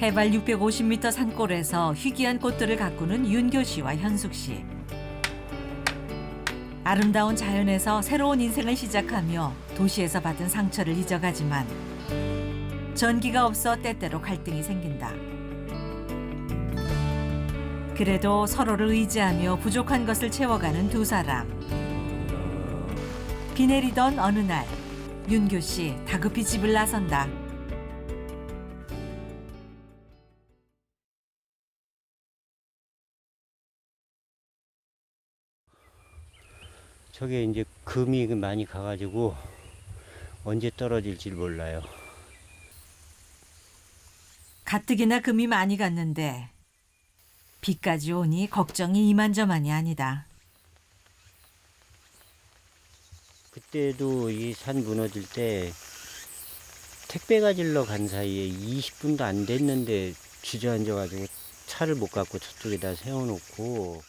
해발 650m 산골에서 희귀한 꽃들을 가꾸는 윤교 씨와 현숙 씨. 아름다운 자연에서 새로운 인생을 시작하며 도시에서 받은 상처를 잊어가지만 전기가 없어 때때로 갈등이 생긴다. 그래도 서로를 의지하며 부족한 것을 채워가는 두 사람. 비 내리던 어느 날 윤교 씨 다급히 집을 나선다. 저게 이제 금이 많이 가가지고 언제 떨어질지 몰라요. 가뜩이나 금이 많이 갔는데 비까지 오니 걱정이 이만저만이 아니다. 그때도 이 산 무너질 때 택배 가지러 간 사이에 20분도 안 됐는데 주저앉아가지고 차를 못 갖고 저쪽에다 세워놓고.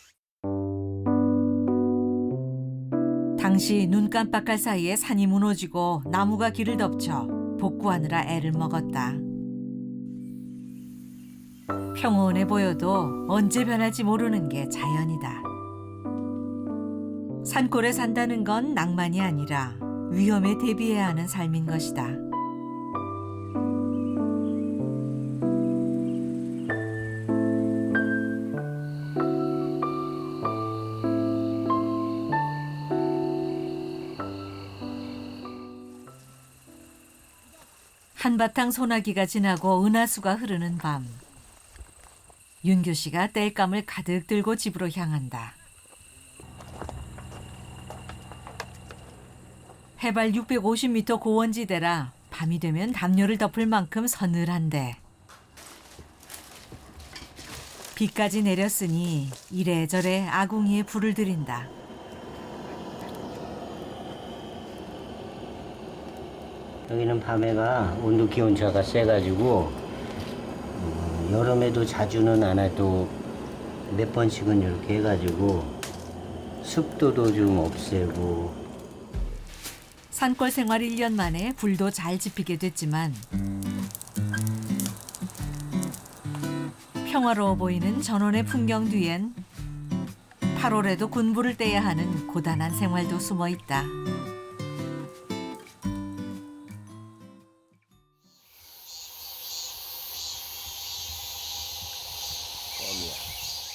당시 눈 깜빡할 사이에 산이 무너지고 나무가 길을 덮쳐 복구하느라 애를 먹었다. 평온해 보여도 언제 변할지 모르는 게 자연이다. 산골에 산다는 건 낭만이 아니라 위험에 대비해야 하는 삶인 것이다. 한바탕 소나기가 지나고 은하수가 흐르는 밤. 윤교 씨가 땔감을 가득 들고 집으로 향한다. 해발 650m 고원지대라 밤이 되면 담요를 덮을 만큼 서늘한데 비까지 내렸으니 이래저래 아궁이에 불을 들인다. 여기는 밤에가 온도 기온차가 세가지고 여름에도 자주는 안 해도 몇 번씩은 이렇게 해가지고 습도도 좀 없애고. 산골 생활 1년 만에 불도 잘 지피게 됐지만 평화로워 보이는 전원의 풍경 뒤엔 8월에도 군부를 떼야 하는 고단한 생활도 숨어 있다.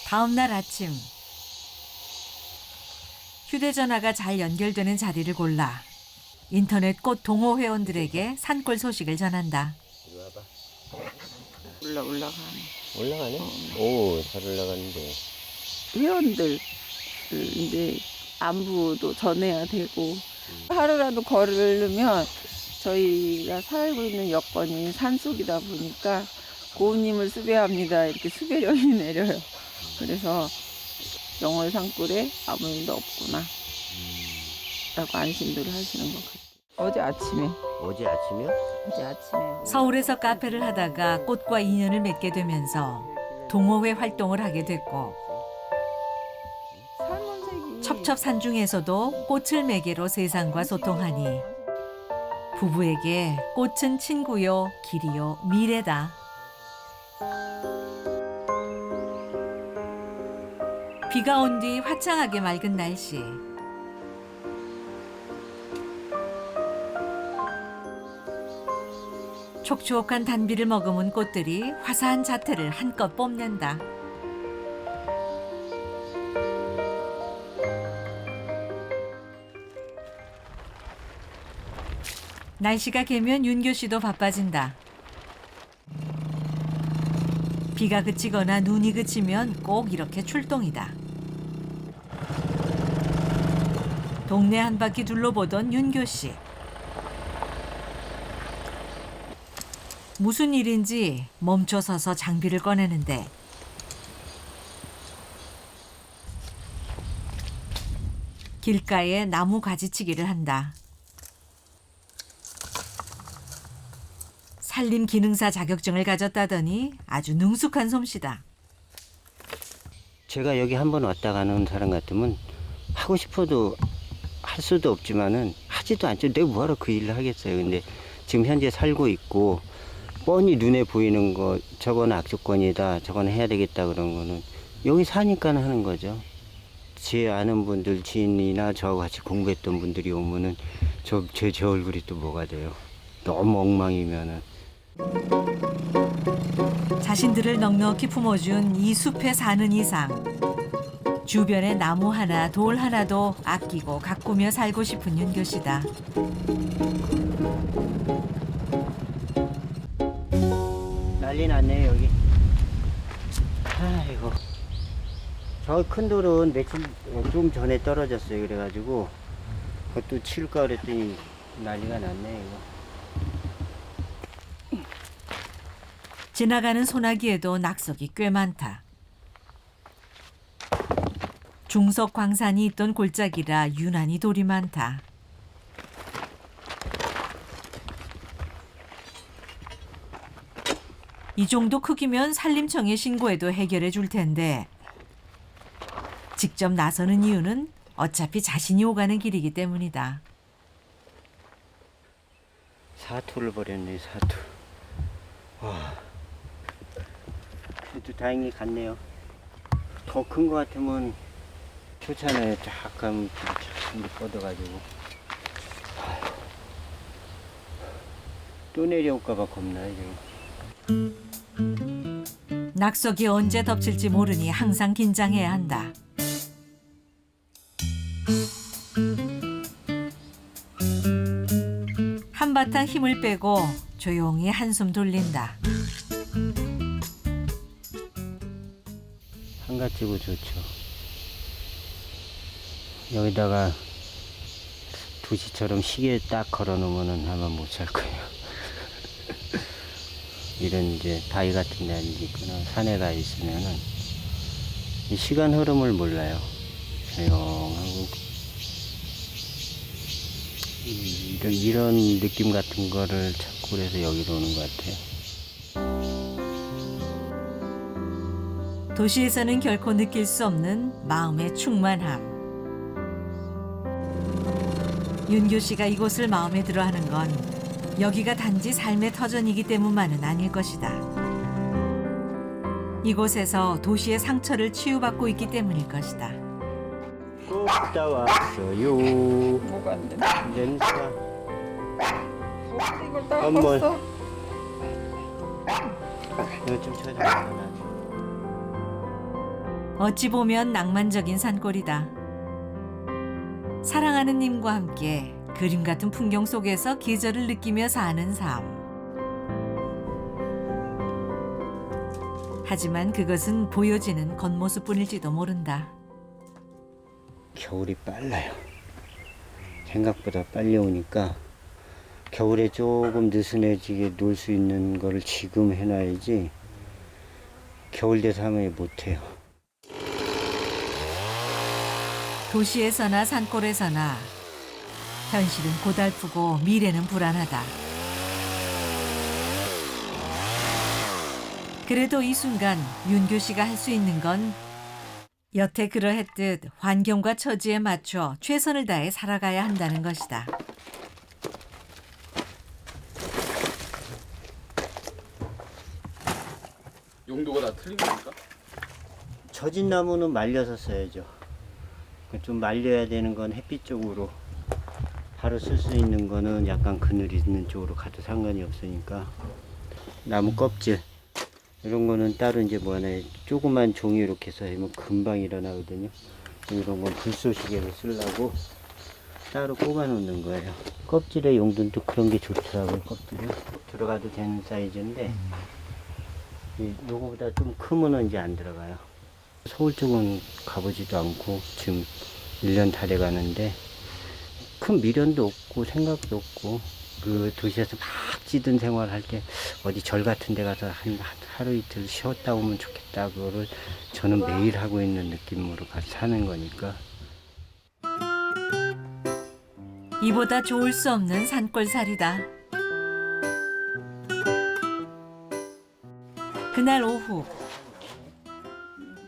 다음 날 아침 휴대전화가 잘 연결되는 자리를 골라 인터넷 꽃 동호 회원들에게 산골 소식을 전한다. 올라가네. 올라가네? 오, 잘 올라가는데. 회원들 이제 안부도 전해야 되고 하루라도 걸으면 저희가 살고 있는 여건이 산속이다 보니까 고운님을 수배합니다. 이렇게 수배령이 내려요. 그래서 영월 산골에 아무 일도 없구나 라고 안심들 하시는 것 같아요. 어제 아침에. 어제 아침이요? 어제 아침에. 서울에서 카페를 하다가 꽃과 인연을 맺게 되면서 동호회 활동을 하게 됐고 살몬색이 첩첩산 중에서도 꽃을 매개로 세상과 소통하니 부부에게 꽃은 친구요 길이요 미래다. 비가 온 뒤 화창하게 맑은 날씨. 촉촉한 단비를 머금은 꽃들이 화사한 자태를 한껏 뽐낸다. 날씨가 개면 윤교 씨도 바빠진다. 비가 그치거나 눈이 그치면 꼭 이렇게 출동이다. 동네 한 바퀴 둘러보던 윤교 씨. 무슨 일인지 멈춰서서 장비를 꺼내는데 길가에 나무 가지치기를 한다. 산림 기능사 자격증을 가졌다더니 아주 능숙한 솜씨다. 제가 여기 한번 왔다 가는 사람 같으면 하고 싶어도 할 수도 없지만은 하지도 않죠. 내가 뭐하러 그 일을 하겠어요. 근데 지금 현재 살고 있고 뻔히 눈에 보이는 거 저건 악조건이다, 저건 해야 되겠다 그런 거는 여기 사니까 하는 거죠. 제 아는 분들, 지인이나 저하고 같이 공부했던 분들이 오면은 제 얼굴이 또 뭐가 돼요. 너무 엉망이면은. 자신들을 넉넉히 품어준 이 숲에 사는 이상 주변에 나무 하나 돌 하나도 아끼고 가꾸며 살고 싶은 윤교 씨다. 난리 났네요 여기. 아이고. 저 큰 돌은 며칠 좀 전에 떨어졌어요. 그래가지고 그것도 치울까 그랬더니 난리가 났네 이거. 지나가는 소나기에도 낙석이 꽤 많다. 중석 광산이 있던 골짜기라 유난히 돌이 많다. 이 정도 크기면 산림청에 신고해도 해결해 줄 텐데 직접 나서는 이유는 어차피 자신이 오가는 길이기 때문이다. 사토를 버렸네 사토. 와. 그래도 다행히 갔네요. 더 큰 거 같으면 좋잖아요. 쫙 가면 쫙 뻗어가지고. 또 내려올까봐 겁나요 지금. 낙석이 언제 덮칠지 모르니 항상 긴장해야 한다. 한바탕 힘을 빼고 조용히 한숨 돌린다. 한가지고 좋죠. 여기다가 도시처럼 시계 딱 걸어놓으면은 아마 못 살 거예요. 이런 이제 바위 같은 데 있거나 산에 가 있으면은 이 시간 흐름을 몰라요. 조용하고 이런 느낌 같은 거를 찾고 그래서 여기로 오는 것 같아요. 도시에서는 결코 느낄 수 없는 마음의 충만함. 윤교 씨가 이곳을 마음에 들어하는 건 여기가 단지 삶의 터전이기 때문만은 아닐 것이다. 이곳에서 도시의 상처를 치유받고 있기 때문일 것이다. 꼭 따왔어요. 뭐가 안 되나? 냄새. 이걸 한번. 닦았어? 이거 좀 찾아봐. 어찌 보면 낭만적인 산골이다. 사랑하는 님과 함께 그림 같은 풍경 속에서 계절을 느끼며 사는 삶. 하지만 그것은 보여지는 겉모습뿐일지도 모른다. 겨울이 빨라요. 생각보다 빨리 오니까 겨울에 조금 느슨해지게 놀 수 있는 거를 지금 해놔야지 겨울 돼서 하면 못해요. 도시에서나 산골에서나 현실은 고달프고 미래는 불안하다. 그래도 이 순간 윤교 씨가 할 수 있는 건 여태 그러했듯 환경과 처지에 맞춰 최선을 다해 살아가야 한다는 것이다. 용도가 다 틀린 겁니까? 젖은 나무는 말려서 써야죠. 좀 말려야 되는 건 햇빛 쪽으로, 바로 쓸 수 있는 거는 약간 그늘 있는 쪽으로 가도 상관이 없으니까. 나무 껍질 이런 거는 따로 이제 뭐 하나 조그만 종이 이렇게 해서 하면 금방 일어나거든요. 이런 건 불쏘시개로 쓰려고 따로 꼽아 놓는 거예요. 껍질의 용도는 또 그런 게 좋더라고요. 껍질이 들어가도 되는 사이즈인데 요거보다 좀 크면은 이제 안 들어가요. 서울 쪽은 가보지도 않고 지금 1년 다 돼 가는데 큰 미련도 없고 생각도 없고, 그 도시에서 막 찌든 생활할 때 어디 절 같은 데 가서 하루 이틀 쉬었다 오면 좋겠다, 그거를 저는 매일 하고 있는 느낌으로 같이 사는 거니까. 이보다 좋을 수 없는 산골살이다. 그날 오후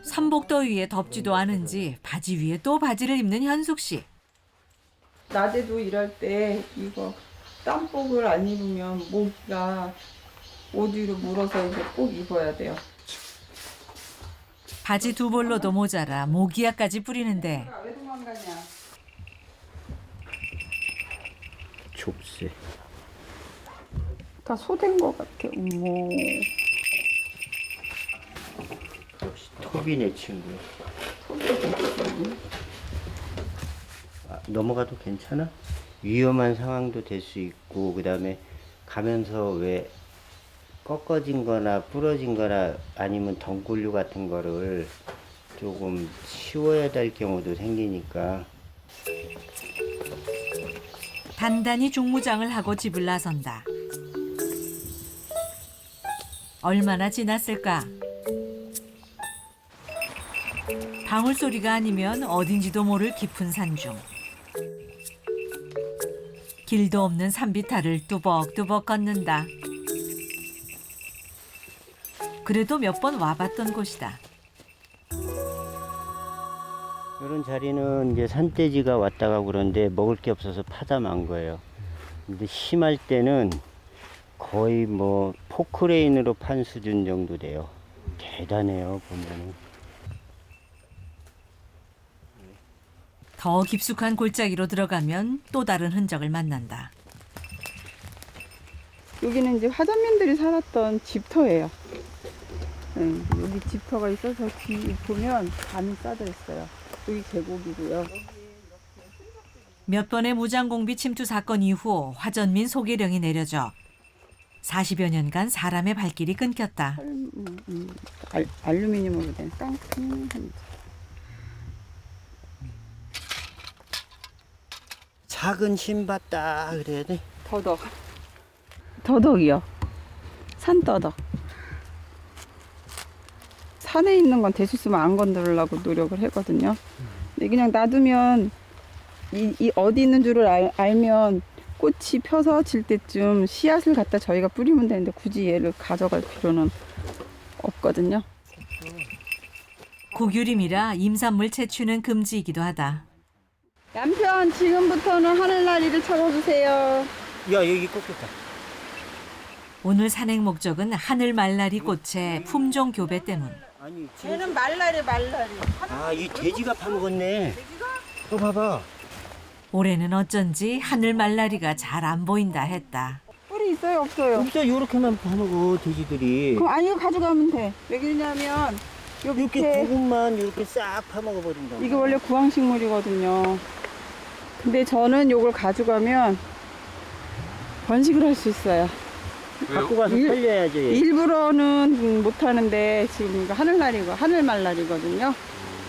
삼복더위에 덥지도 않은지 바지 위에 또 바지를 입는 현숙 씨. 낮에도 일할 때 이거 땀복을 안 입으면 모기가 옷 위로 물어서 이제 꼭 입어야 돼요. 바지 두 벌로도 모자라 모기야까지 뿌리는데 왜 도망가냐? 좁새. 다 소된 것 같아. 어머. 역시 톱이네 친구. 넘어가도 괜찮아? 위험한 상황도 될 수 있고 그다음에 가면서 왜 꺾어진 거나 부러진 거나 아니면 덩굴류 같은 거를 조금 치워야 될 경우도 생기니까. 단단히 중무장을 하고 집을 나선다. 얼마나 지났을까? 방울소리가 아니면 어딘지도 모를 깊은 산중. 길도 없는 산비탈을 뚜벅뚜벅 걷는다. 그래도 몇 번 와봤던 곳이다. 이런 자리는 이제 산돼지가 왔다가 그런데 먹을 게 없어서 파담한 거예요. 근데 심할 때는 거의 뭐 포크레인으로 판 수준 정도 돼요. 대단해요, 보면은. 더 깊숙한 골짜기로 들어가면 또 다른 흔적을 만난다. 여기는 이제 화전민들이 살았던 집터예요. 여기 집터가 있어서 뒤 보면 밤이 싸져 있어요. 여기 계곡이고요. 몇 번의 무장공비 침투 사건 이후 화전민 소개령이 내려져 40여 년간 사람의 발길이 끊겼다. 알루미늄으로 된 깡큰 한지. 작은 신봤다 그래야 돼? 더덕. 더덕이요. 산더덕. 산에 있는 건 대수 있으면 안 건드리려고 노력을 했거든요. 근데 그냥 놔두면 이 어디 있는 줄을 알면 꽃이 펴서 질 때쯤 씨앗을 갖다 저희가 뿌리면 되는데 굳이 얘를 가져갈 필요는 없거든요. 고규림이라 임산물 채취는 금지이기도 하다. 남편 지금부터는 하늘나리를 찾아주세요. 야, 여기 꺾였다. 오늘 산행 목적은 하늘 말라리 꽃의 품종 교배 때문. 아니, 얘는 말라리. 아, 이 돼지가 파먹었네. 봐봐. 올해는 어쩐지 하늘 말라리가 잘 안 보인다 했다. 뿌리 있어요 없어요? 진짜 요렇게만 파먹어, 돼지들이. 그럼 아니 이거 가져가면 돼. 왜 그러냐면 요 이렇게 밑에 부분만 이렇게 싹 파먹어버린다. 이게 원래 구황식물이거든요. 근데 저는 요걸 가져가면 번식을 할 수 있어요. 갖고 가서 살려야지. 일부러는 못 하는데 지금 이거 하늘 말라리거든요.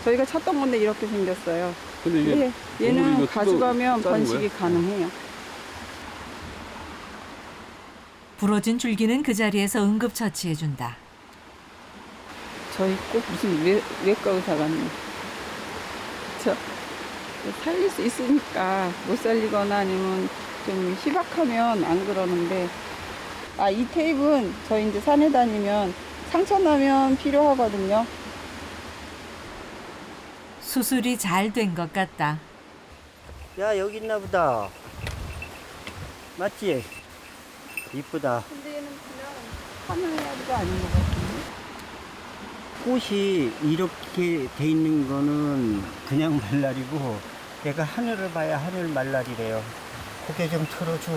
저희가 찾던 건데 이렇게 생겼어요. 근데 이게 근데 얘는 이거 가져가면 자른 번식이 거야? 가능해요. 부러진 줄기는 그 자리에서 응급처치해준다. 저희 꼭 무슨 외과 의사 같네. 저 살릴 수 있으니까 못 살리거나 아니면 좀 희박하면 안 그러는데 이 테이프는 저희 이제 산에 다니면 상처 나면 필요하거든요. 수술이 잘 된 것 같다. 야, 여기 있나 보다. 맞지? 이쁘다. 근데 얘는 그냥 하늘나리가 아닌 것 같은데. 꽃이 이렇게 돼 있는 거는 그냥 말라리고 얘가 하늘을 봐야 하늘 말라리래요. 고개 좀 틀어줘.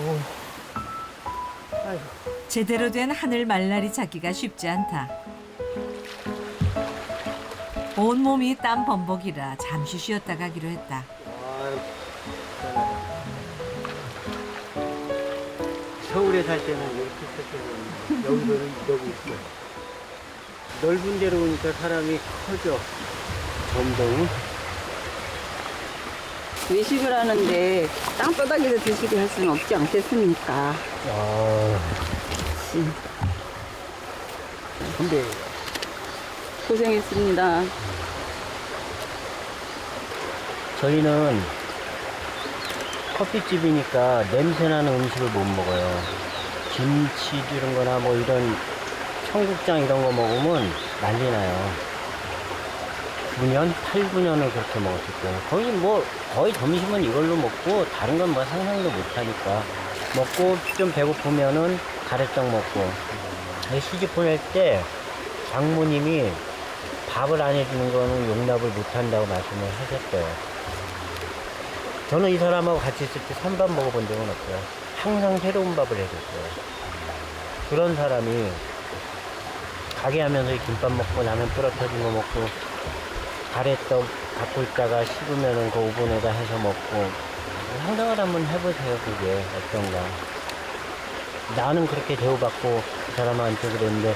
아이고. 제대로 된 하늘 말라리 찾기가 쉽지 않다. 온몸이 땀 범벅이라 잠시 쉬었다 가기로 했다. 서울에 살 때는 이렇게 살때는 여기서는 이러고 있어. 넓은 데로 오니까 사람이 커져. 점점. 외식을 하는데 땅바닥에서 드시게 할 수는 없지 않겠습니까? 근데 고생했습니다. 저희는 커피집이니까 냄새나는 음식을 못 먹어요. 김치 이런 거나 뭐 이런 청국장 이런 거 먹으면 난리 나요. 9년, 8, 9년을 그렇게 먹었을 거예요. 거의 점심은 이걸로 먹고 다른 건 뭐 상상도 못 하니까. 먹고 좀 배고프면은 가래떡 먹고. 시집 보낼 때 장모님이 밥을 안 해주는 거는 용납을 못한다고 말씀을 하셨어요. 저는 이 사람하고 같이 있을 때 찬밥 먹어본 적은 없어요. 항상 새로운 밥을 해줬어요. 그런 사람이 가게 하면서 김밥 먹고 라면 뿌러터진 거 먹고 가래떡 갖고 있다가 식으면은 그 오븐에다 해서 먹고 상상을 한번 해보세요. 그게 어떤가. 나는 그렇게 대우받고 그 사람한테 그랬는데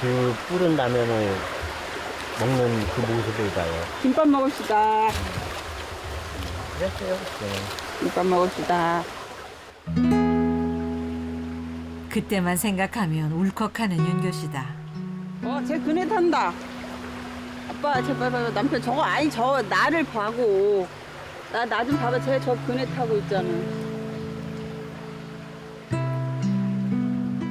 그 뿌른 라면을 먹는 그 모습을 봐요. 김밥 먹읍시다. 그랬어요. 그때. 김밥 먹읍시다. 그때만 생각하면 울컥하는 윤교 씨다. 쟤 그네 탄다. 아빠, 쟤 봐봐. 남편 저거 아니 저 나를 봐고. 나 좀 봐봐. 쟤 저 그네 타고 있잖아.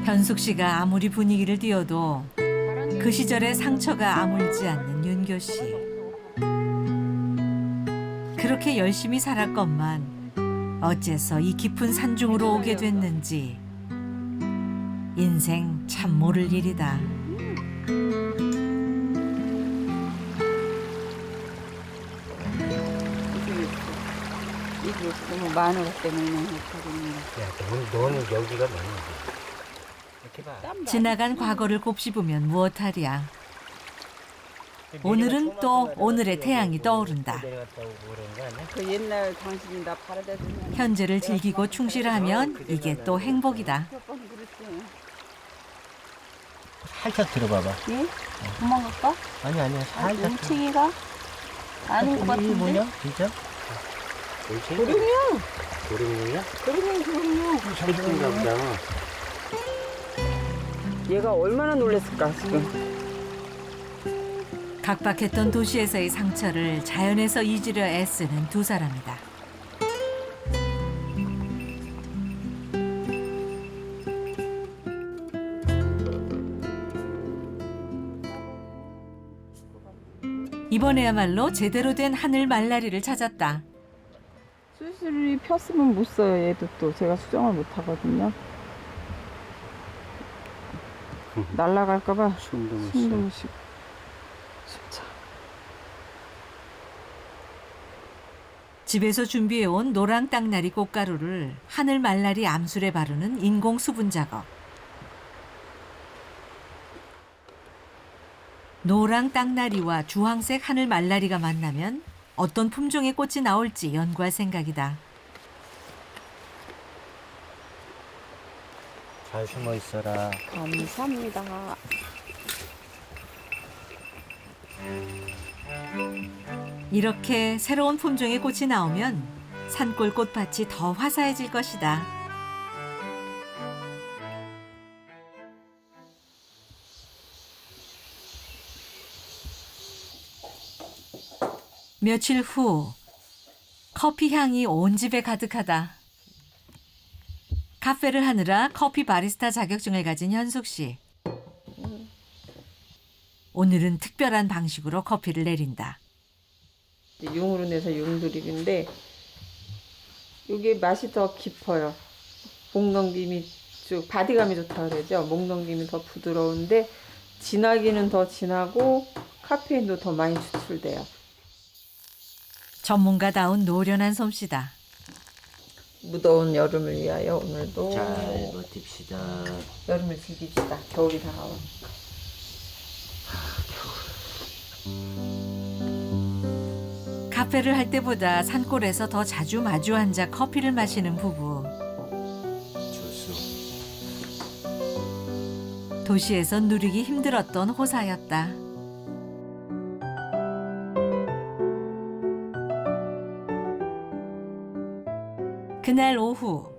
현숙 씨가 아무리 분위기를 띄워도 그 시절의 상처가 아물지 않는 윤교 씨. 그렇게 열심히 살았건만 어째서 이 깊은 산중으로 오게 됐는지 인생 참 모를 일이다. 이게 너무 많은 것 때문에 못하겠네. 야, 너는 여기가 많은데. 이렇게 봐. 지나간 과거를 곱씹으면 무엇하랴. 오늘은 또 오늘의 태양이 떠오른다. 그 옛날 당신이 나 바라다 주면 현재를 즐기고 충실하면 이게 또 행복이다. 살짝 들어봐봐. 예? 도망갈까? 아니야. 살짝. 뭉치기가? 아닌 것 이게 같은데? 뭐냐? 진짜? 도룡이야. 도룡이야? 도룡이야. 살찐가 보다. 얘가 얼마나 놀랐을까 지금. 각박했던 도시에서의 상처를 자연에서 잊으려 애쓰는 두 사람이다. 이번에야말로 제대로 된 하늘 말라리를 찾았다. 수술이 폈으면 못 써요. 얘도 또 제가 수정을 못 하거든요. 날라갈까봐 숨도 못 숨도 쉬어. 못 쉬고. 진짜. 집에서 준비해온 노랑 땅나리 꽃가루를 하늘 말라리 암술에 바르는 인공 수분 작업. 노랑 땅나리와 주황색 하늘 말라리가 만나면 어떤 품종의 꽃이 나올지 연구할 생각이다. 잘 숨어 있어라. 감사합니다. 이렇게 새로운 품종의 꽃이 나오면 산골 꽃밭이 더 화사해질 것이다. 며칠 후 커피 향이 온 집에 가득하다. 카페를 하느라 커피 바리스타 자격증을 가진 현숙 씨. 오늘은 특별한 방식으로 커피를 내린다. 융으로 내서 융드립인데 이게 맛이 더 깊어요. 목넘김이 쭉 바디감이 좋다 그러죠. 목넘김이 더 부드러운데 진하기는 더 진하고 카페인도 더 많이 추출돼요. 전문가다운 노련한 솜씨다. 무더운 여름을 위하여 오늘도 잘 버팁시다. 여름을 즐깁시다. 겨울이 다가오니까. 카페를 할 때보다 산골에서 더 자주 마주 앉아 커피를 마시는 부부. 도시에서 누리기 힘들었던 호사였다. 그날 오후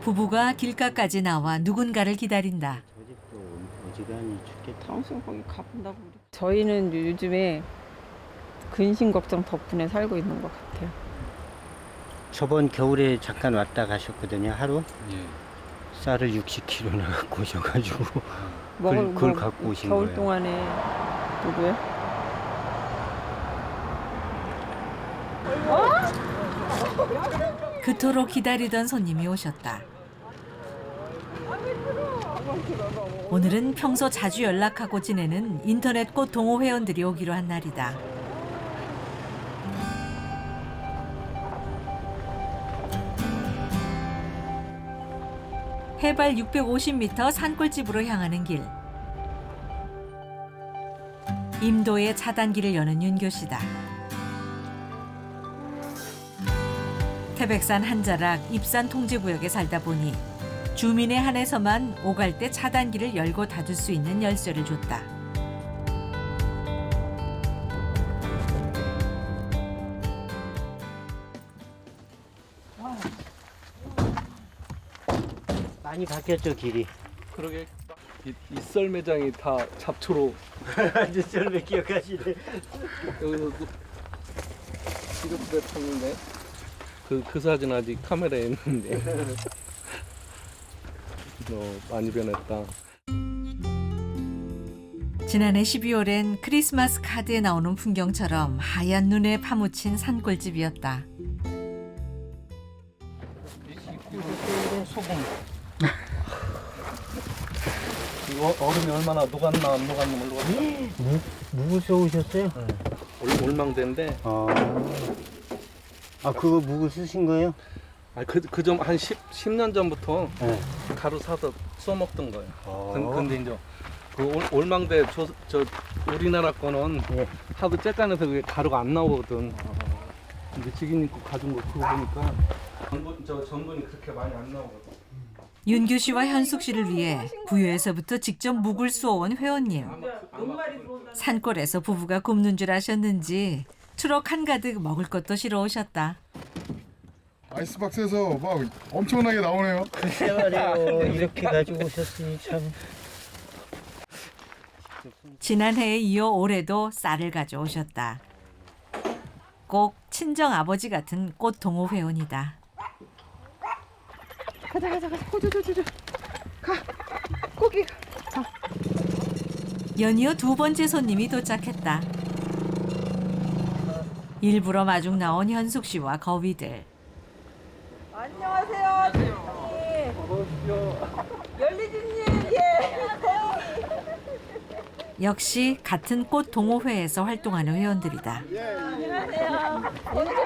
부부가 길가까지 나와 누군가를 기다린다. 저 집도 어지간히 춥겠다. 당신 거기 가본다고 우리. 저희는 요즘에 근심 걱정 덕분에 살고 있는 것 같아요. 저번 겨울에 잠깐 왔다 가셨거든요. 하루 예. 쌀을 60kg나 갖고 오셔가지고 먹을 그걸 뭐 갖고 오신 겨울 거예요. 동안에 누구요? 그토록 기다리던 손님이 오셨다. 오늘은 평소 자주 연락하고 지내는 인터넷 꽃 동호 회원들이 오기로 한 날이다. 해발 650m 산골집으로 향하는 길. 임도의 차단길을 여는 윤교 씨다. 태백산 한자락 입산 통제구역에 살다 보니 주민의 한해서만 오갈 때 차단길을 열고 닫을 수 있는 열쇠를 줬다. 많이 바뀌었죠, 길이. 그러게 이 썰 매장이 다 잡초로 아주 썰매 기억하시네. 여기서 시럽 탔는데 그 사진 아직 카메라에 있는데 많이 변했다. 지난해 12월엔 크리스마스 카드에 나오는 풍경처럼 하얀 눈에 파묻힌 산골집이었다. 소금. 이거 얼음이 얼마나 녹았나 안 녹았나 모르겠네. 무서우셨어요? 올망대인데. 그거 묵을 쓰신 거예요? 그좀 한 10년 전부터 네. 가루 사서 써먹던 거예요. 근데 이제 그 올망대 저 우리나라 거는 예. 하도 쬐깐해서 그게 가루가 안 나오거든. 근데 지기님 거 가진 거 그거 보니까 전분이 그렇게 많이 안 나오거든. 윤규 씨와 현숙 씨를 위해 부여에서부터 직접 묵을 쏘온 회원님. 산골에서 부부가 굶는 줄 아셨는지 트럭 한가득 먹을 것도 실어 오셨다. 아이스박스에서 막 엄청나게 나오네요. 글쎄 말이에요. 이렇게 가지고 오셨으니 참. 지난해에 이어 올해도 쌀을 가져오셨다. 꼭 친정 아버지 같은 꽃 동호 회원이다. 가자. 가. 고기. 연이어 두 번째 손님이 도착했다. 일부러 마중 나온 현숙 씨와 거위들. 안녕하세요. 열리진님. 예. 역시 같은 꽃 동호회에서 활동하는 회원들이다. 얘네가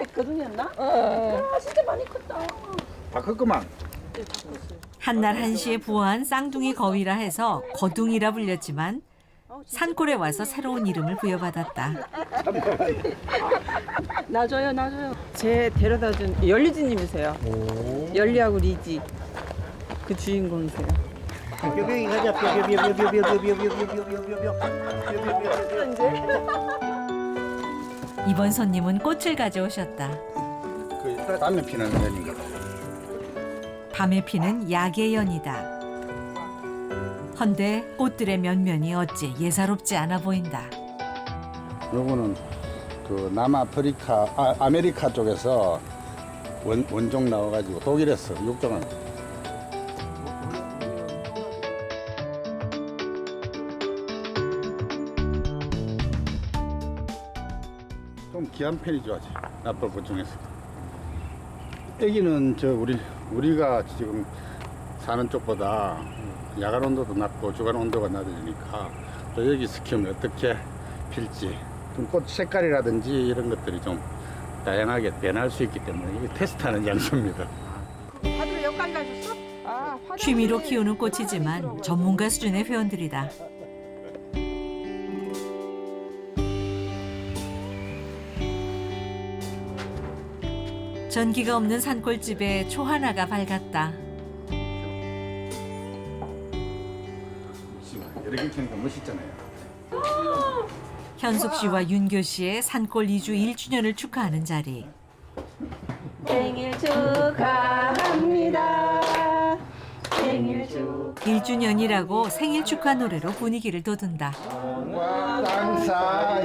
있거든요,나? 진짜 많이 컸다. 다 컸구만. 한날 한시에 부화한 쌍둥이 거위라 해서 거둥이라 불렸지만 산골에 와서 새로운 이름을 부여받았다. 놔줘요. 제 데려다준 열리지님이세요. 열리하고 리지. 그 주인공이세요. 뼈뼈이 가자. 뼈뼈뼈뼈뼈뼈뼈뼈뼈뼈뼈뼈뼈. 이번 손님은 꽃을 가져오셨다. 그 담배 피는 연인가 봐. 밤에 피는 야계연이다. 헌데 꽃들의 면면이 어찌 예사롭지 않아 보인다. 요거는 그 남아프리카, 아메리카 쪽에서 원종 나와가지고 독일에서 육종한. 좀 귀한 편이죠, 아직. 나쁠 것 중에서. 애기는 우리가 지금 사는 쪽보다 야간 온도도 낮고 주간 온도가 낮으니까 또 여기서 키우면 어떻게 필지 좀 꽃 색깔이라든지 이런 것들이 좀 다양하게 변할 수 있기 때문에 이게 테스트하는 장소입니다. 다들 여기까지 가셨어? 취미로 키우는 꽃이지만 전문가 수준의 회원들이다. 전기가 없는 산골집에 초 하나가 밝았다. 여러 개 켜니까 멋있잖아요. 현숙 씨와 윤교 씨의 산골 이주 1주년을 축하하는 자리. 생일 축하합니다. 생일 축. 1주년이라고 생일 축하 노래로 분위기를 돋운다. 땅사에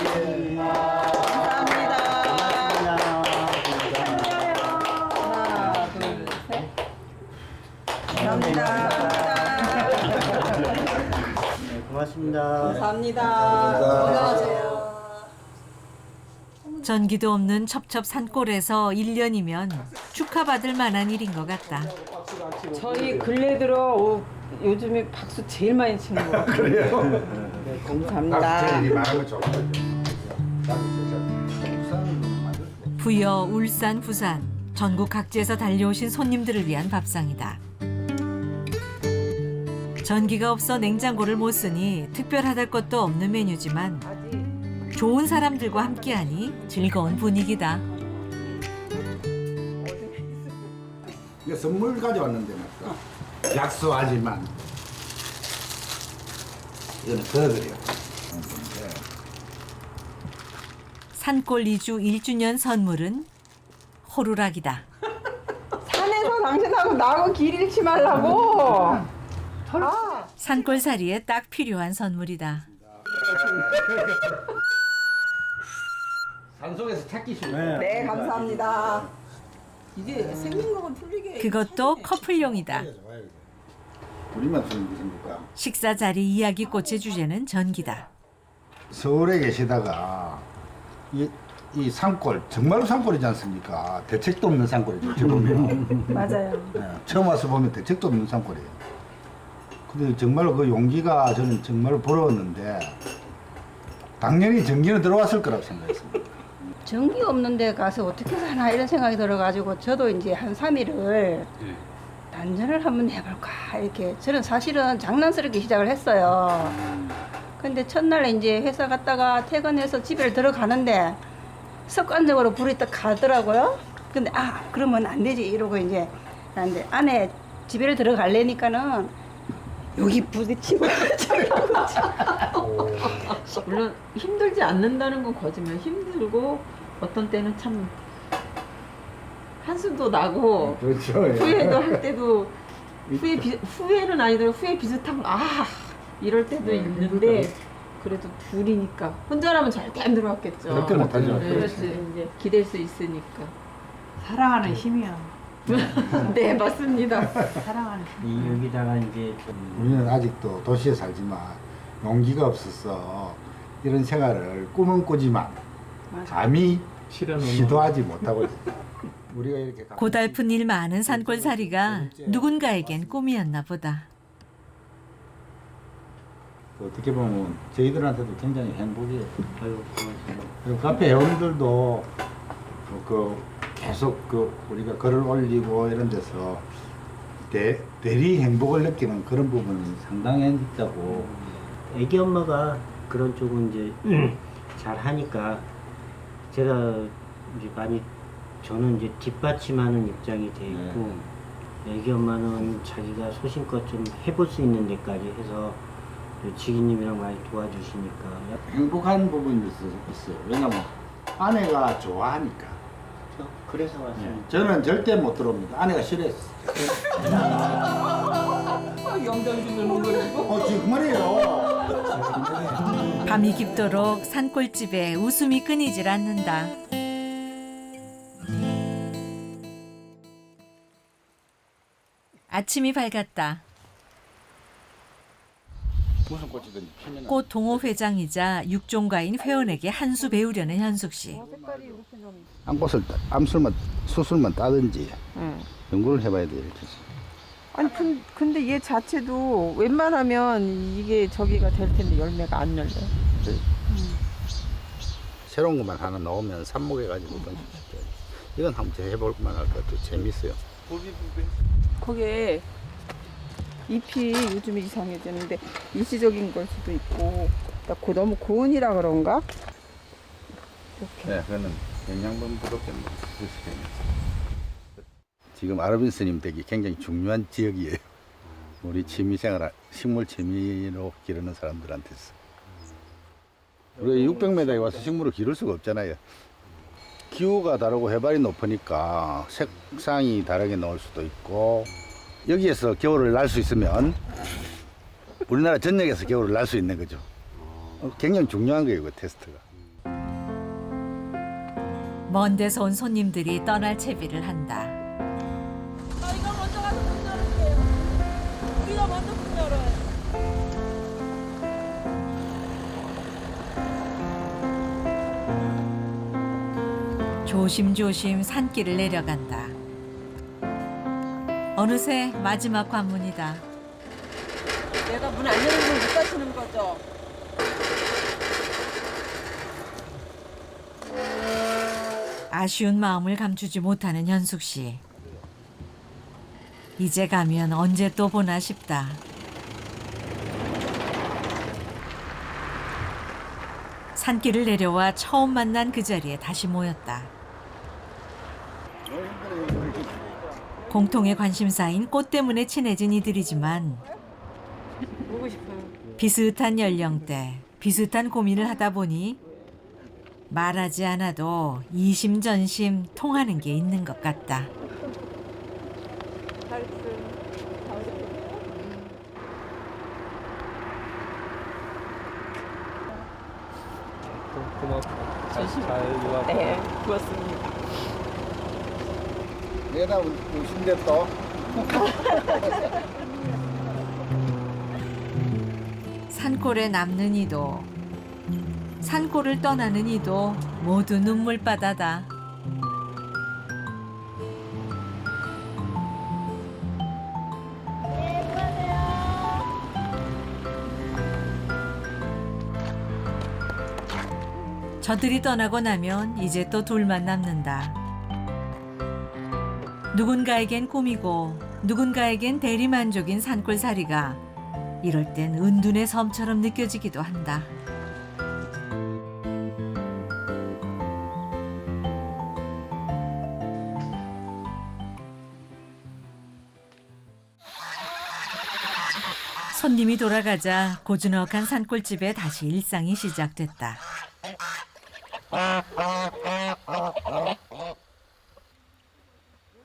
고맙습니다. 감사합니다. 전기도 없는 첩첩 산골에서 1년이면 축하받을 만한 일인 것 같다. 저희 근래 들어 요즘에 박수 제일 많이 치는 것 같아요. 그래요? 네, 감사합니다. 제일 많은 건 좋은 거죠. 부여, 울산, 부산 전국 각지에서 달려오신 손님들을 위한 밥상이다. 전기가 없어 냉장고를 못 쓰니 특별하다 것도 없는 메뉴지만 좋은 사람들과 함께하니 즐거운 분위기다. 이거 선물 가져왔는데 맞다. 약속하지만 이거는 더 드려. 산골 이주 1주년 선물은 호루라기다. 산에서 당신하고 나하고 길 잃지 말라고. 산골살이에 딱 필요한 선물이다. 산속에서 찾기 쉬워. 네, 감사합니다. 이게 생긴 거는 풀리게. 그것도 커플용이다. 우리만 쓰는 게 생길까? 식사 자리 이야기 꽃의 주제는 전기다. 서울에 계시다가 이 산골 정말로 산골이지 않습니까? 대책도 없는 산골이죠. 어찌 보면. 맞아요. 네, 처음 와서 보면 대책도 없는 산골이에요. 근데 정말로 그 용기가 저는 정말로 부러웠는데 당연히 전기는 들어왔을 거라고 생각했습니다. 전기 없는 데 가서 어떻게 사나 이런 생각이 들어가지고 저도 이제 한 3일을 단전을 한번 해볼까 이렇게 저는 사실은 장난스럽게 시작을 했어요. 근데 첫날 이제 회사 갔다가 퇴근해서 집에 들어가는데 습관적으로 불이 딱 가더라고요. 근데 그러면 안 되지 이러고 이제 근데 안에 집에 들어가려니까는 여기 부딪히고 물론 힘들지 않는다는 건 거짓말. 힘들고 어떤 때는 참 한숨도 나고 그렇죠. 후회도 할 때도 후회는 아니더라도 후회 비슷한 거 이럴 때도 있는데 그래도 둘이니까 혼자라면 절대 안 들어왔겠죠. 절대 못하죠. 네, 그렇지. 이제 기댈 수 있으니까. 사랑하는 힘이야. 네, 맞습니다. 사랑하는 힘. 여기다가 이제 우리는 아직도 도시에 살지만 용기가 없어서 이런 생활을 꿈은 꾸지만 감히 시도하지 못하고 있어요. 우리가 이렇게 고달픈 일 많은 산골살이가 누군가에겐 꿈이었나 보다. 어떻게 보면 저희들한테도 굉장히 행복이에요. 아유 고맙습니다. 그리고 카페 회원들도 계속 우리가 글을 올리고 이런 데서 대리 행복을 느끼는 그런 부분이 상당히 있다고. 애기 엄마가 그런 쪽은 이제 잘 하니까 제가 이제 많이 저는 이제 뒷받침하는 입장이 돼 있고 애기 엄마는 자기가 소신껏 좀 해볼 수 있는 데까지 해서 지기님이랑 많이 도와주시니까 행복한 부분이 있어요. 왜냐면 아내가 좋아하니까. 그래서 왔어요. 저는 절대 못 들어옵니다. 아내가 싫어했어. 영장 주는 거리고. 지금 그만해요. 밤이 깊도록 산골집에 웃음이 끊이질 않는다. 아침이 밝았다. 무슨 꽃이든지 피면 꽃 동호회장이자 육종가인 회원에게 한 수 배우려는 현숙 씨. 암술만 수술만 따든지 연구를 해봐야 돼요. 아니 근데 얘 자체도 웬만하면 이게 저기가 될 텐데 열매가 안 열려. 새로운 것만 하나 넣으면 삽목해가지고 던져줄게요. 이건 한번 해볼 만할 것 같아요. 재밌어요. 거기에 잎이 요즘 이상해지는데 일시적인 걸 수도 있고 너무 고온이라 그런가? 네, 그거는 영양분 부족해. 지금 아르빈 스님 댁이 굉장히 중요한 지역이에요. 우리 취미생활, 식물 취미로 기르는 사람들한테서. 우리가 600m에 와서 식물을 기를 수가 없잖아요. 기후가 다르고 해발이 높으니까 색상이 다르게 나올 수도 있고 여기에서 겨울을 날 수 있으면 우리나라 전역에서 겨울을 날 수 있는 거죠. 굉장히 중요한 거예요, 그 테스트가. 먼 데서 온 손님들이 떠날 채비를 한다. 저희가 먼저 가서 문 열을게요. 우리가 먼저 문 열어요. 조심조심 산길을 내려간다. 어느새 마지막 관문이다. 내가 문 안 열면 못 가시는 거죠? 아쉬운 마음을 감추지 못하는 현숙 씨. 이제 가면 언제 또 보나 싶다. 산길을 내려와 처음 만난 그 자리에 다시 모였다. 공통의 관심사인 꽃 때문에 친해진 이들이지만 비슷한 연령대, 비슷한 고민을 하다 보니 말하지 않아도 이심전심 통하는 게 있는 것 같다. 고맙다. 잘 유학. 네, 고맙습니다. 내다 오신대 또. 산골에 남는 이도 산골을 떠나는 이도 모두 눈물바다다. 저들이 떠나고 나면 이제 또 둘만 남는다. 누군가에겐 꿈이고 누군가에겐 대리만족인 산골살이가 이럴 땐 은둔의 섬처럼 느껴지기도 한다. 손님이 돌아가자 고즈넉한 산골집에 다시 일상이 시작됐다.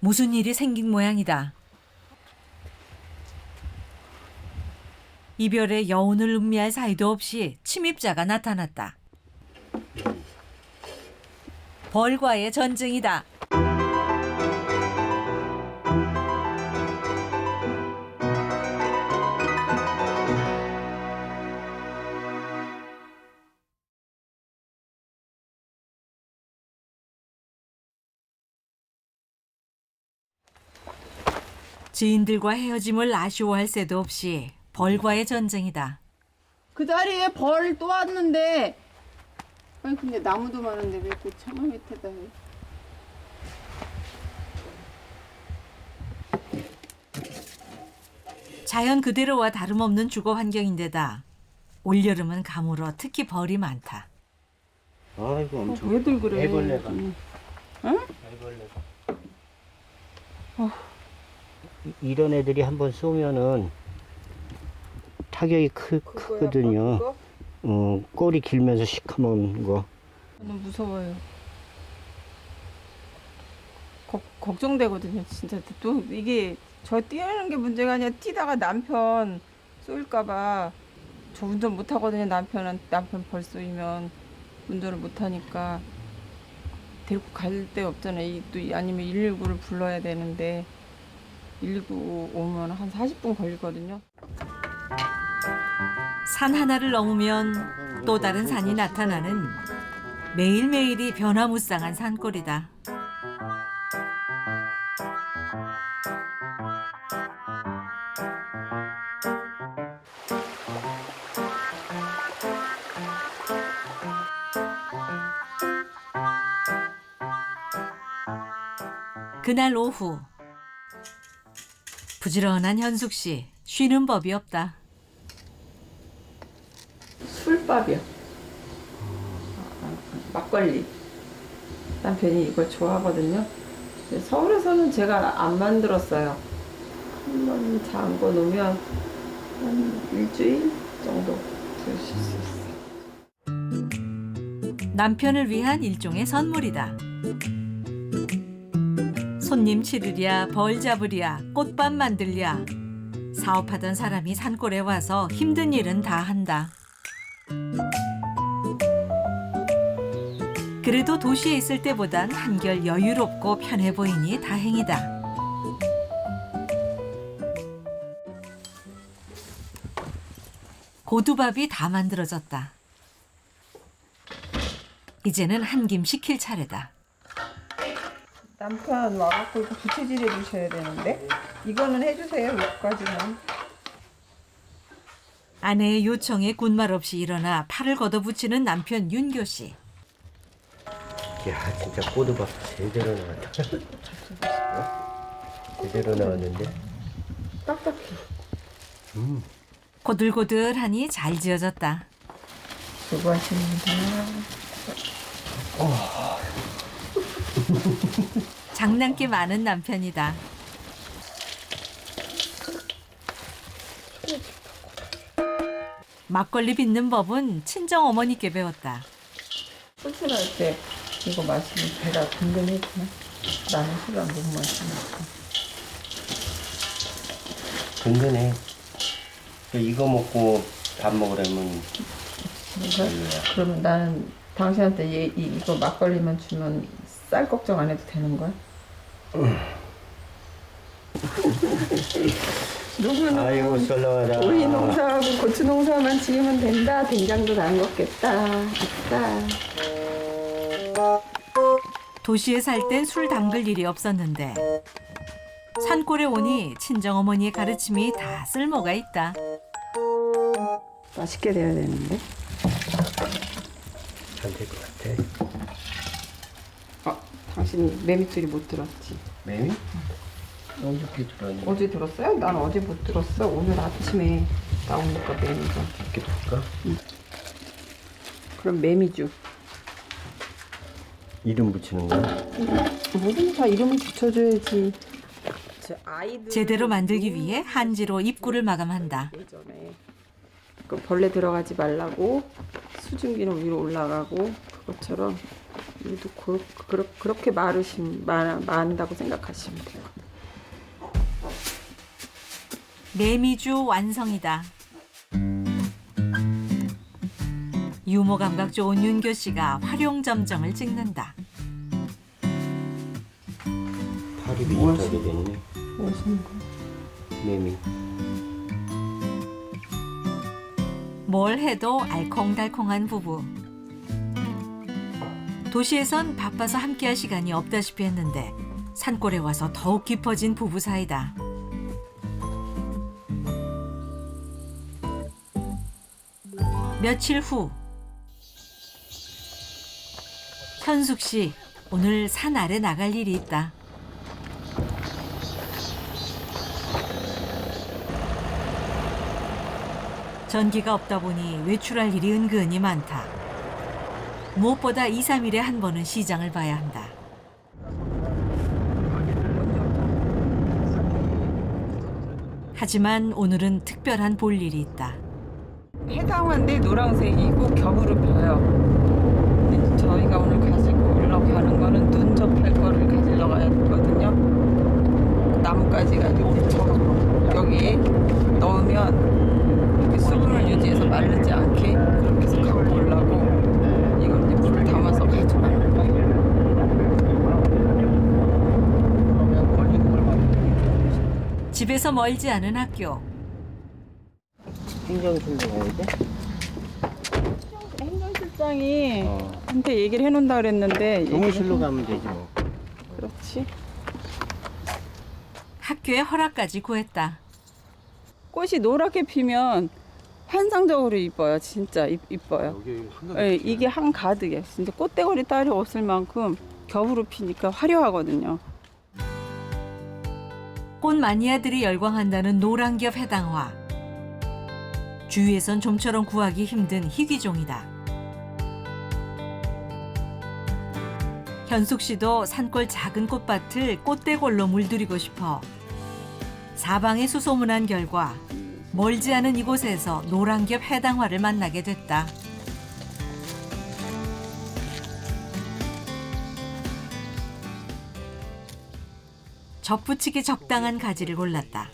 무슨 일이 생긴 모양이다. 이별의 여운을 음미할 사이도 없이 침입자가 나타났다. 벌과의 전쟁이다. 지인들과 헤어짐을 아쉬워할 새도 없이 벌과의 전쟁이다. 그 자리에 벌 또 왔는데, 아니 근데 나무도 많은데 왜 그 차마 밑에다 해? 자연 그대로와 다름없는 주거 환경인데다 올여름은 가물어 특히 벌이 많다. 아이고 엄청. 왜들 그래? 애벌레가. 응? 애벌레가. 이런 애들이 한번 쏘면은 타격이 크거든요. 꼬리 길면서 시커먼 거. 저는 무서워요. 걱정되거든요, 진짜. 또 이게 저 뛰는 게 문제가 아니라 뛰다가 남편 쏠까봐. 저 운전 못 하거든요. 남편 벌 쏘이면 운전을 못 하니까 데리고 갈 데 없잖아요. 또 아니면 119를 불러야 되는데 119 오면 한 40분 걸리거든요. 산 하나를 넘으면 또 다른 산이 나타나는 매일매일이 변화무쌍한 산골이다. 그날 오후 부지런한 현숙 씨 쉬는 법이 없다. 술밥이요. 막걸리. 남편이 이걸 좋아하거든요. 서울에서는 제가 안 만들었어요. 한번 잠궈 놓으면 한 일주일 정도 드실 수 있어요. 남편을 위한 일종의 선물이다. 손님 치르랴, 벌 잡으랴, 꽃밥 만들랴. 사업하던 사람이 산골에 와서 힘든 일은 다 한다. 그래도 도시에 있을 때보단 한결 여유롭고 편해 보이니 다행이다. 고두밥이 다 만들어졌다. 이제는 한 김 식힐 차례다. 남편 와갖고 이거 부채질 해주셔야 되는데 이거는 해주세요. 여기까지만. 아내의 요청에 군말 없이 일어나 팔을 걷어붙이는 남편 윤교 씨. 야, 진짜 꼬드밥 제대로 나왔다. 제대로 나왔는데. 딱딱해. 고들고들하니 잘 지어졌다. 수고하십니다. 장난기 많은 남편이다. 막걸리 빚는 법은 친정 어머니께 배웠다. 술할 때 이거 마시면 배가 든든해지나? 나는 술을 안 못 마시니까. 든든해. 이거 먹고 밥 먹으려면 그러면 나는 당신한테 이거 막걸리만 주면 쌀 걱정 안 해도 되는 거야? 아이고 썰렁하다. 오이 농사하고 고추 농사만 지으면 된다. 된장도 담궜겠다. 아싸. 도시에 살 땐 술 담글 일이 없었는데 산골에 오니 친정어머니의 가르침이 다 쓸모가 있다. 맛있게 돼야 되는데. 잘 될 것 같아. 당신이 매미소리 못 들었지? 매미? 어저께 들었니? 어제 들었어요? 난 어제 못 들었어. 오늘 아침에 나오니까 매미가. 이렇게 볼까? 그럼 매미죽. 이름 붙이는 거야? 뭐든 다 이름을 붙여줘야지. 아이들 제대로 만들기 위해 한지로 입구를 마감한다. 예전에 그 벌레 들어가지 말라고 수증기는 위로 올라가고 그것처럼 얘도 그렇게 마른다고 생각하시면 돼요. 매미주 완성이다. 유머 감각 좋은 윤교 씨가 활용점정을 찍는다. 팔이 비슷하게 됐네. 무슨 거? 매미. 뭘 해도 알콩달콩한 부부. 도시에선 바빠서 함께할 시간이 없다시피 했는데 산골에 와서 더욱 깊어진 부부 사이다. 며칠 후 현숙 씨 오늘 산 아래 나갈 일이 있다. 전기가 없다 보니 외출할 일이 은근히 많다. 무엇보다 2, 3일에 한 번은 시장을 봐야 한다. 하지만 오늘은 특별한 볼 일이 있다. 해당화인데 노란색이고 겹으로 펴요. 근데 저희가 오늘 가지고 올라가는 거는 눈 접할 거를 가지러 가야 되거든요. 나뭇가지가 이제 여기에 넣으면 수분을 유지해서 마르지 않게 그렇게 해서 갖고 오려고 이걸 이제 물을 담아서 가져가는 거예요. 집에서 멀지 않은 학교. 행정실로 가야 돼? 행정실장이 한테 얘기를 해놓는다 그랬는데 교무실로 가면 되지 뭐. 그렇지. 학교에 허락까지 구했다. 꽃이 노랗게 피면 환상적으로 이뻐요. 진짜 이뻐요. 네, 이게 한 가득이에요. 진짜 꽃대거리 딸이 없을 만큼 겹으로 피니까 화려하거든요. 꽃 마니아들이 열광한다는 노란겹 해당화. 주위에선 좀처럼 구하기 힘든 희귀종이다. 현숙 씨도 산골 작은 꽃밭을 꽃대골로 물들이고 싶어 사방에 수소문한 결과 멀지 않은 이곳에서 노란겹 해당화를 만나게 됐다. 접붙이기 적당한 가지를 골랐다.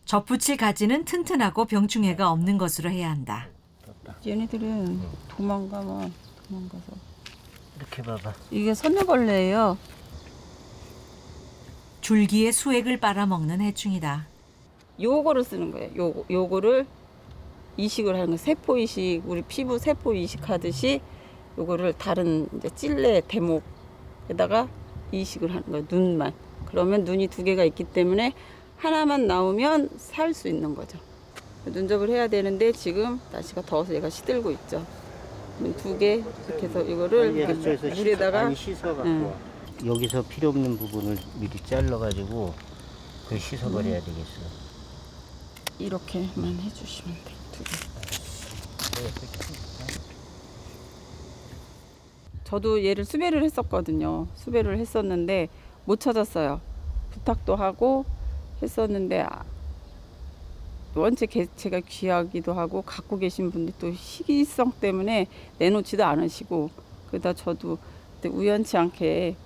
접붙일 가지는 튼튼하고 병충해가 없는 것으로 해야 한다. 얘네들은 도망가서 이렇게 봐봐. 이게 선녀벌레예요. 줄기에 수액을 빨아먹는 해충이다. 요거를 쓰는 거예요. 요거를 이식을 하는 거. 세포 이식, 우리 피부 세포 이식하듯이 요거를 다른 이제 찔레 대목에다가 이식을 하는 거예요. 눈만. 그러면 눈이 두 개가 있기 때문에 하나만 나오면 살 수 있는 거죠. 눈접을 해야 되는데 지금 날씨가 더워서 얘가 시들고 있죠. 2개 이렇게 해서 이거를 이렇게 물에다가 씻어갖고 와. 여기서 필요 없는 부분을 미리 잘라가지고 그 씻어버려야 되겠어. 이렇게만 해주시면 돼. 2개. 저도 얘를 수배를 했었거든요. 수배를 했었는데 못 찾았어요. 부탁도 하고 했었는데 원체 개체가 귀하기도 하고 갖고 계신 분들이 또 시기성 때문에 내놓지도 않으시고 그러다 저도 그때 우연치 않게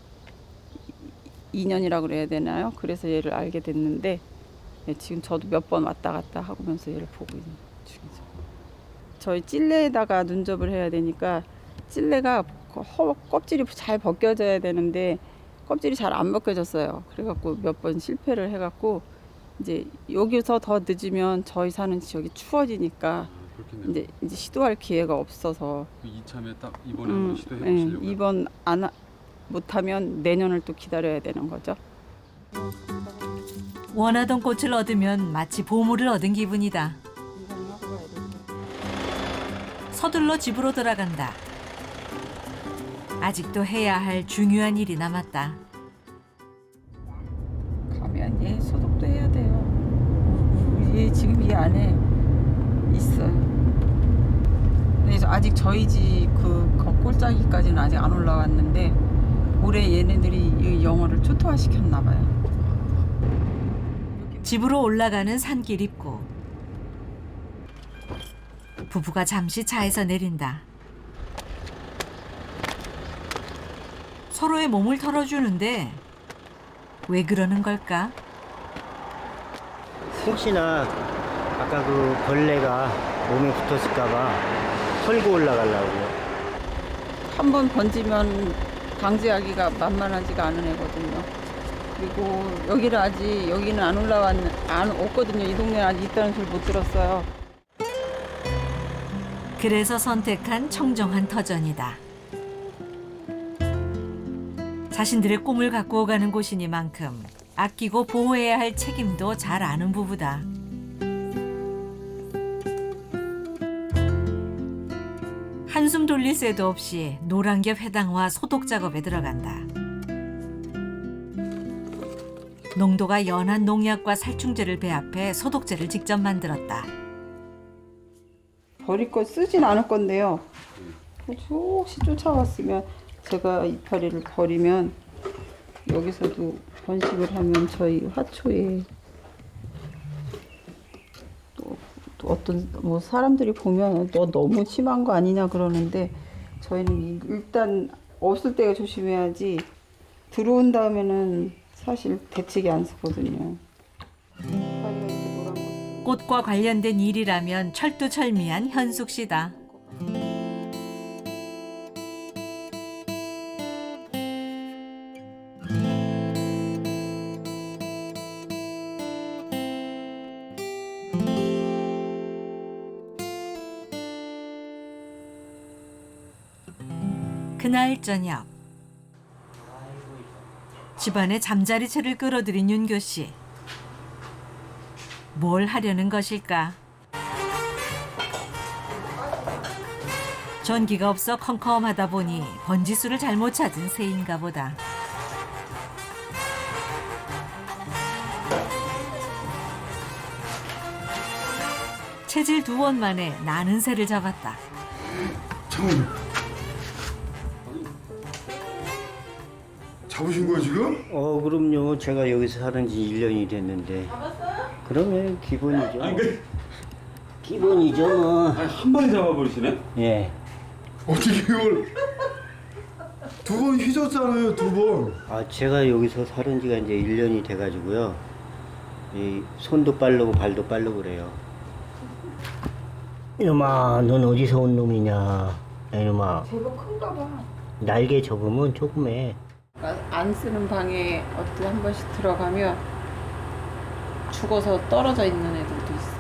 인연이라고 그래야 되나요? 그래서 얘를 알게 됐는데 지금 저도 몇 번 왔다 갔다 하면서 얘를 보고 있는 중이죠. 저희 찔레에다가 눈접을 해야 되니까 찔레가 껍질이 잘 벗겨져야 되는데 껍질이 잘 안 벗겨졌어요. 그래갖고 몇 번 실패를 해갖고 이제 여기서 더 늦으면 저희 사는 지역이 추워지니까 이제 시도할 기회가 없어서 이참에 딱 이번에 한번 시도해 보시려고요. 이번 못하면 내년을 또 기다려야 되는 거죠. 원하던 꽃을 얻으면 마치 보물을 얻은 기분이다. 서둘러 집으로 돌아간다. 아직도 해야 할 중요한 일이 남았다. 가면 얘 소독도 해야 돼요. 얘 지금 이 안에 있어요. 근데 아직 저희 집 그 꼴짜기까지는 아직 안 올라왔는데 올해 얘네들이 이 영어를 초토화시켰나 봐요. 집으로 올라가는 산길 입구. 부부가 잠시 차에서 내린다. 서로의 몸을 털어주는데 왜 그러는 걸까? 혹시나 아까 그 벌레가 몸에 붙었을까봐 털고 올라가려고요. 한 번 번지면 방지하기가 만만하지가 않은 애거든요. 그리고 여기는 안 없거든요. 이 동네는 아직 있다는 소리 못 들었어요. 그래서 선택한 청정한 터전이다. 자신들의 꿈을 갖고 가는 곳이니만큼 아끼고 보호해야 할 책임도 잘 아는 부부다. 한숨 돌릴 새도 없이 노란겹 해당화 소독 작업에 들어간다. 농도가 연한 농약과 살충제를 배합해 소독제를 직접 만들었다. 버릴 거 쓰진 않을 건데요. 혹시 쫓아왔으면 제가 이파리를 버리면 여기서도 번식을 하면 저희 화초에 또 어떤 뭐 사람들이 보면 너 너무 심한 거 아니냐 그러는데 저희는 일단 없을 때가 조심해야지 들어온 다음에는 사실 대책이 안 서거든요. 이파리가 이렇게 노란 거. 꽃과 관련된 일이라면 철두철미한 현숙 씨다. 그날 저녁 집안에 잠자리채를 끌어들인 윤교 씨. 뭘 하려는 것일까? 전기가 없어 컴컴하다 보니 번지수를 잘못 찾은 새인가 보다. 채질 2원 만에 나는 새를 잡았다. 잡으신 거예요 지금? 그럼요. 제가 여기서 사는 지 1년이 됐는데. 그러면 기본이죠. 기본이죠 뭐. 한 번에 잡아버리시네? 예. 어떻게 이걸 2번 휘졌잖아요 2번. 제가 여기서 사는 지가 이제 1년이 돼가지고요. 이 손도 빠르고 발도 빠르고 그래요. 이놈아, 넌 어디서 온 놈이냐? 이놈아, 제법 큰가 봐. 날개 접으면 조금 해. 안 쓰는 방에 어디 한 번씩 들어가면 죽어서 떨어져 있는 애들도 있어.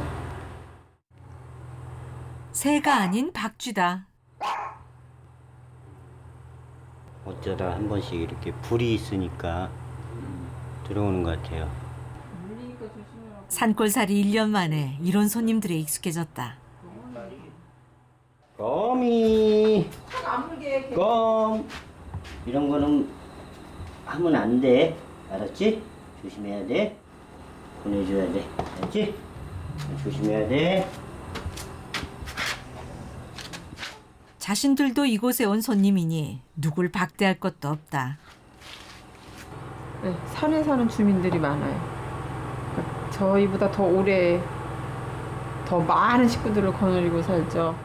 새가 아닌 박쥐다. 어쩌다 한 번씩 이렇게 불이 있으니까 들어오는 것 같아요. 물리니까 조심. 산골살이 1년 만에 이런 손님들에 익숙해졌다. 껌이 껌 이런 거는 하면 안 돼. 알았지? 조심해야 돼. 보내줘야 돼. 알았지? 조심해야 돼. 자신들도 이곳에 온 손님이니 누굴 박대할 것도 없다. 네, 산에 사는 주민들이 많아요. 그러니까 저희보다 더 오래 더 많은 식구들을 거느리고 살죠.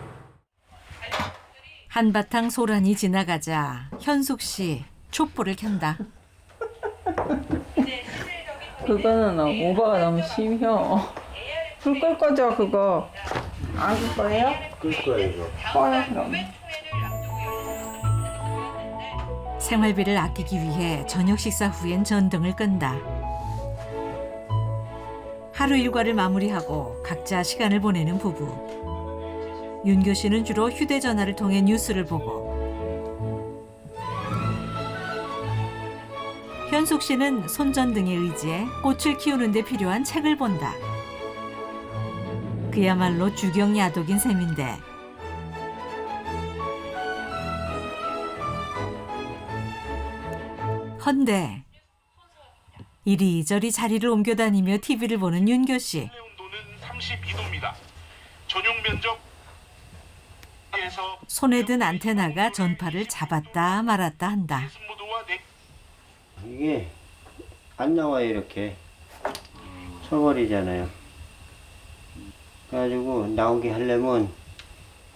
한바탕 소란이 지나가자 현숙 씨 촛불을 켠다. 그거는 오버가 너무 심해요. 불 끌 거죠 그거? 안 끌 거예요? 끌 거야 이거. 꺼요 그럼. 생활비를 아끼기 위해 저녁 식사 후엔 전등을 끈다. 하루 일과를 마무리하고 각자 시간을 보내는 부부. 윤교 씨는 주로 휴대전화를 통해 뉴스를 보고 현숙 씨는 손전등에 의지해 꽃을 키우는 데 필요한 책을 본다. 그야말로 주경야독인 셈인데 헌데 이리저리 자리를 옮겨 다니며 TV를 보는 윤교 씨. 온도는 32도입니다. 전용 면적 손에 든 안테나가 전파를 잡았다 말았다 한다. 이게 안 나와요 이렇게. 쳐버리잖아요. 그래가지고 나오게 하려면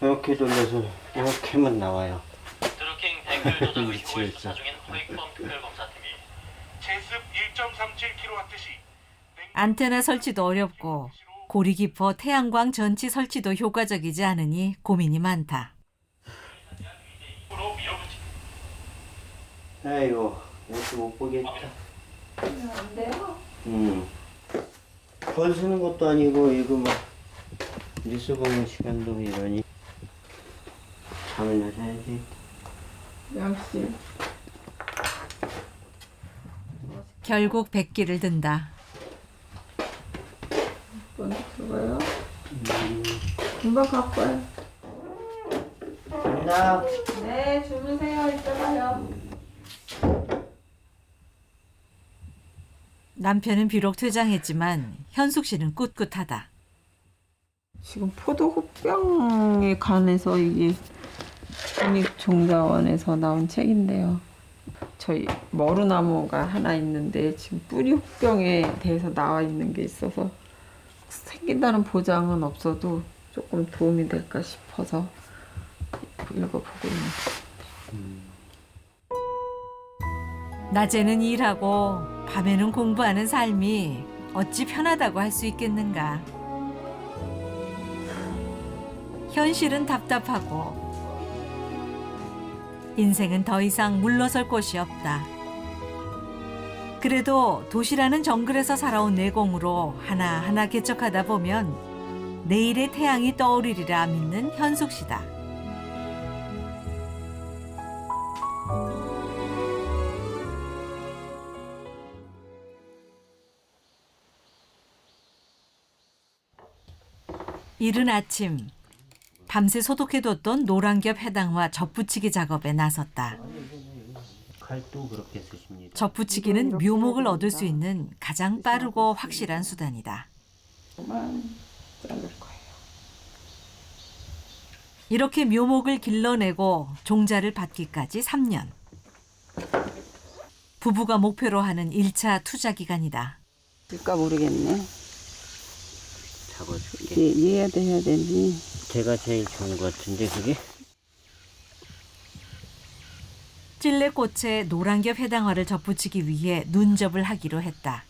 이렇게 돌려서 이렇게만 나와요. 드루킹 대결 조작을 희고에 수사 중인 허익범 특별검사팀이 제습 1.37kW시 안테나 설치도 어렵고 고리 깊어 태양광 전치 설치도 효과적이지 않으니 고민이 많다. 아이고 이렇게 못 보겠다. 안 돼요? 벌 쓰는 것도 아니고 이거 막 뉴스 보는 시간도 이러니 잠을 자야지. 역시. 결국 백기를 든다. 번 들어가요? 금방 갖고 와요. 간다. 네, 주무세요. 이따 가요. 남편은 비록 퇴장했지만 현숙 씨는 꿋꿋하다. 지금 포도 흑병에 관해서 이게 국립종자원에서 나온 책인데요. 저희 머루나무가 하나 있는데 지금 뿌리 흑병에 대해서 나와 있는 게 있어서 생긴다는 보장은 없어도 조금 도움이 될까 싶어서 읽어보고 있는 것 낮에는 일하고 밤에는 공부하는 삶이 어찌 편하다고 할 수 있겠는가. 현실은 답답하고 인생은 더 이상 물러설 곳이 없다. 그래도 도시라는 정글에서 살아온 내공으로 하나하나 개척하다 보면 내일의 태양이 떠오르리라 믿는 현숙 씨다. 이른 아침 밤새 소독해뒀던 노란겹 해당화 접붙이기 작업에 나섰다. 칼도 그렇게 쓰십니다. 접붙이기는 묘목을 얻을 수 있는 가장 빠르고 확실한 수단이다. 같아요. 자를 거예요. 이렇게 묘목을 길러내고 종자를 받기까지 3년. 부부가 목표로 하는 1차 투자 기간이다. 될까 모르겠네. 잡아줄게. 이해야 돼야 되니. 제가 제일 좋은 것 같은데 그게? 찔레꽃에 노란겹 해당화를 접붙이기 위해 눈접을 하기로 했다.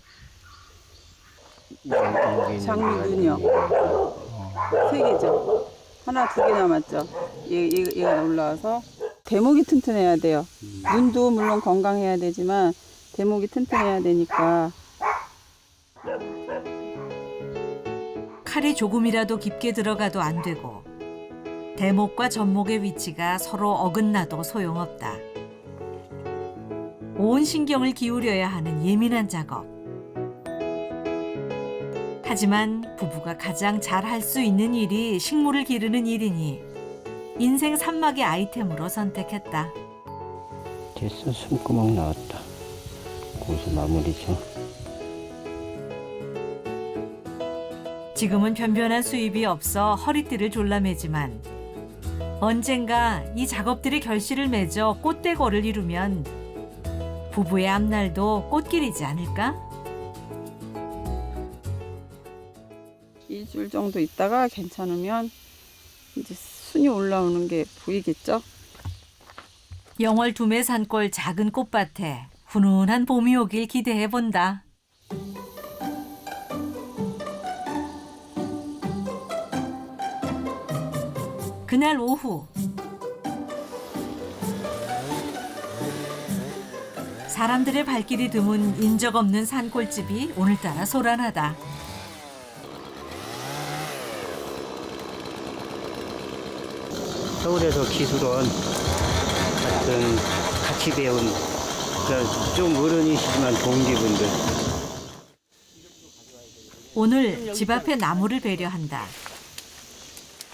장미눈이요. 세 개죠. 하나 두 개 남았죠. 얘가 올라와서 대목이 튼튼해야 돼요. 눈도 물론 건강해야 되지만 대목이 튼튼해야 되니까. 칼이 조금이라도 깊게 들어가도 안 되고 대목과 전목의 위치가 서로 어긋나도 소용없다. 온 신경을 기울여야 하는 예민한 작업. 하지만 부부가 가장 잘 할 수 있는 일이 식물을 기르는 일이니 인생 산막의 아이템으로 선택했다. 됐어, 숨구멍 나왔다. 거기서 마무리죠. 지금은 변변한 수입이 없어 허리띠를 졸라매지만 언젠가 이 작업들이 결실을 맺어 꽃대거를 이루면 부부의 앞날도 꽃길이지 않을까? 일주일 정도 있다가 괜찮으면 이제 순이 올라오는 게 보이겠죠? 영월 두메 산골 작은 꽃밭에 훈훈한 봄이 오길 기대해 본다. 그날 오후 사람들의 발길이 드문 인적 없는 산골집이 오늘따라 소란하다. 서울에서 기술원 같은 같이 배운 좀 어른이시지만 동기분들. 오늘 집 앞에 나무를 배려한다.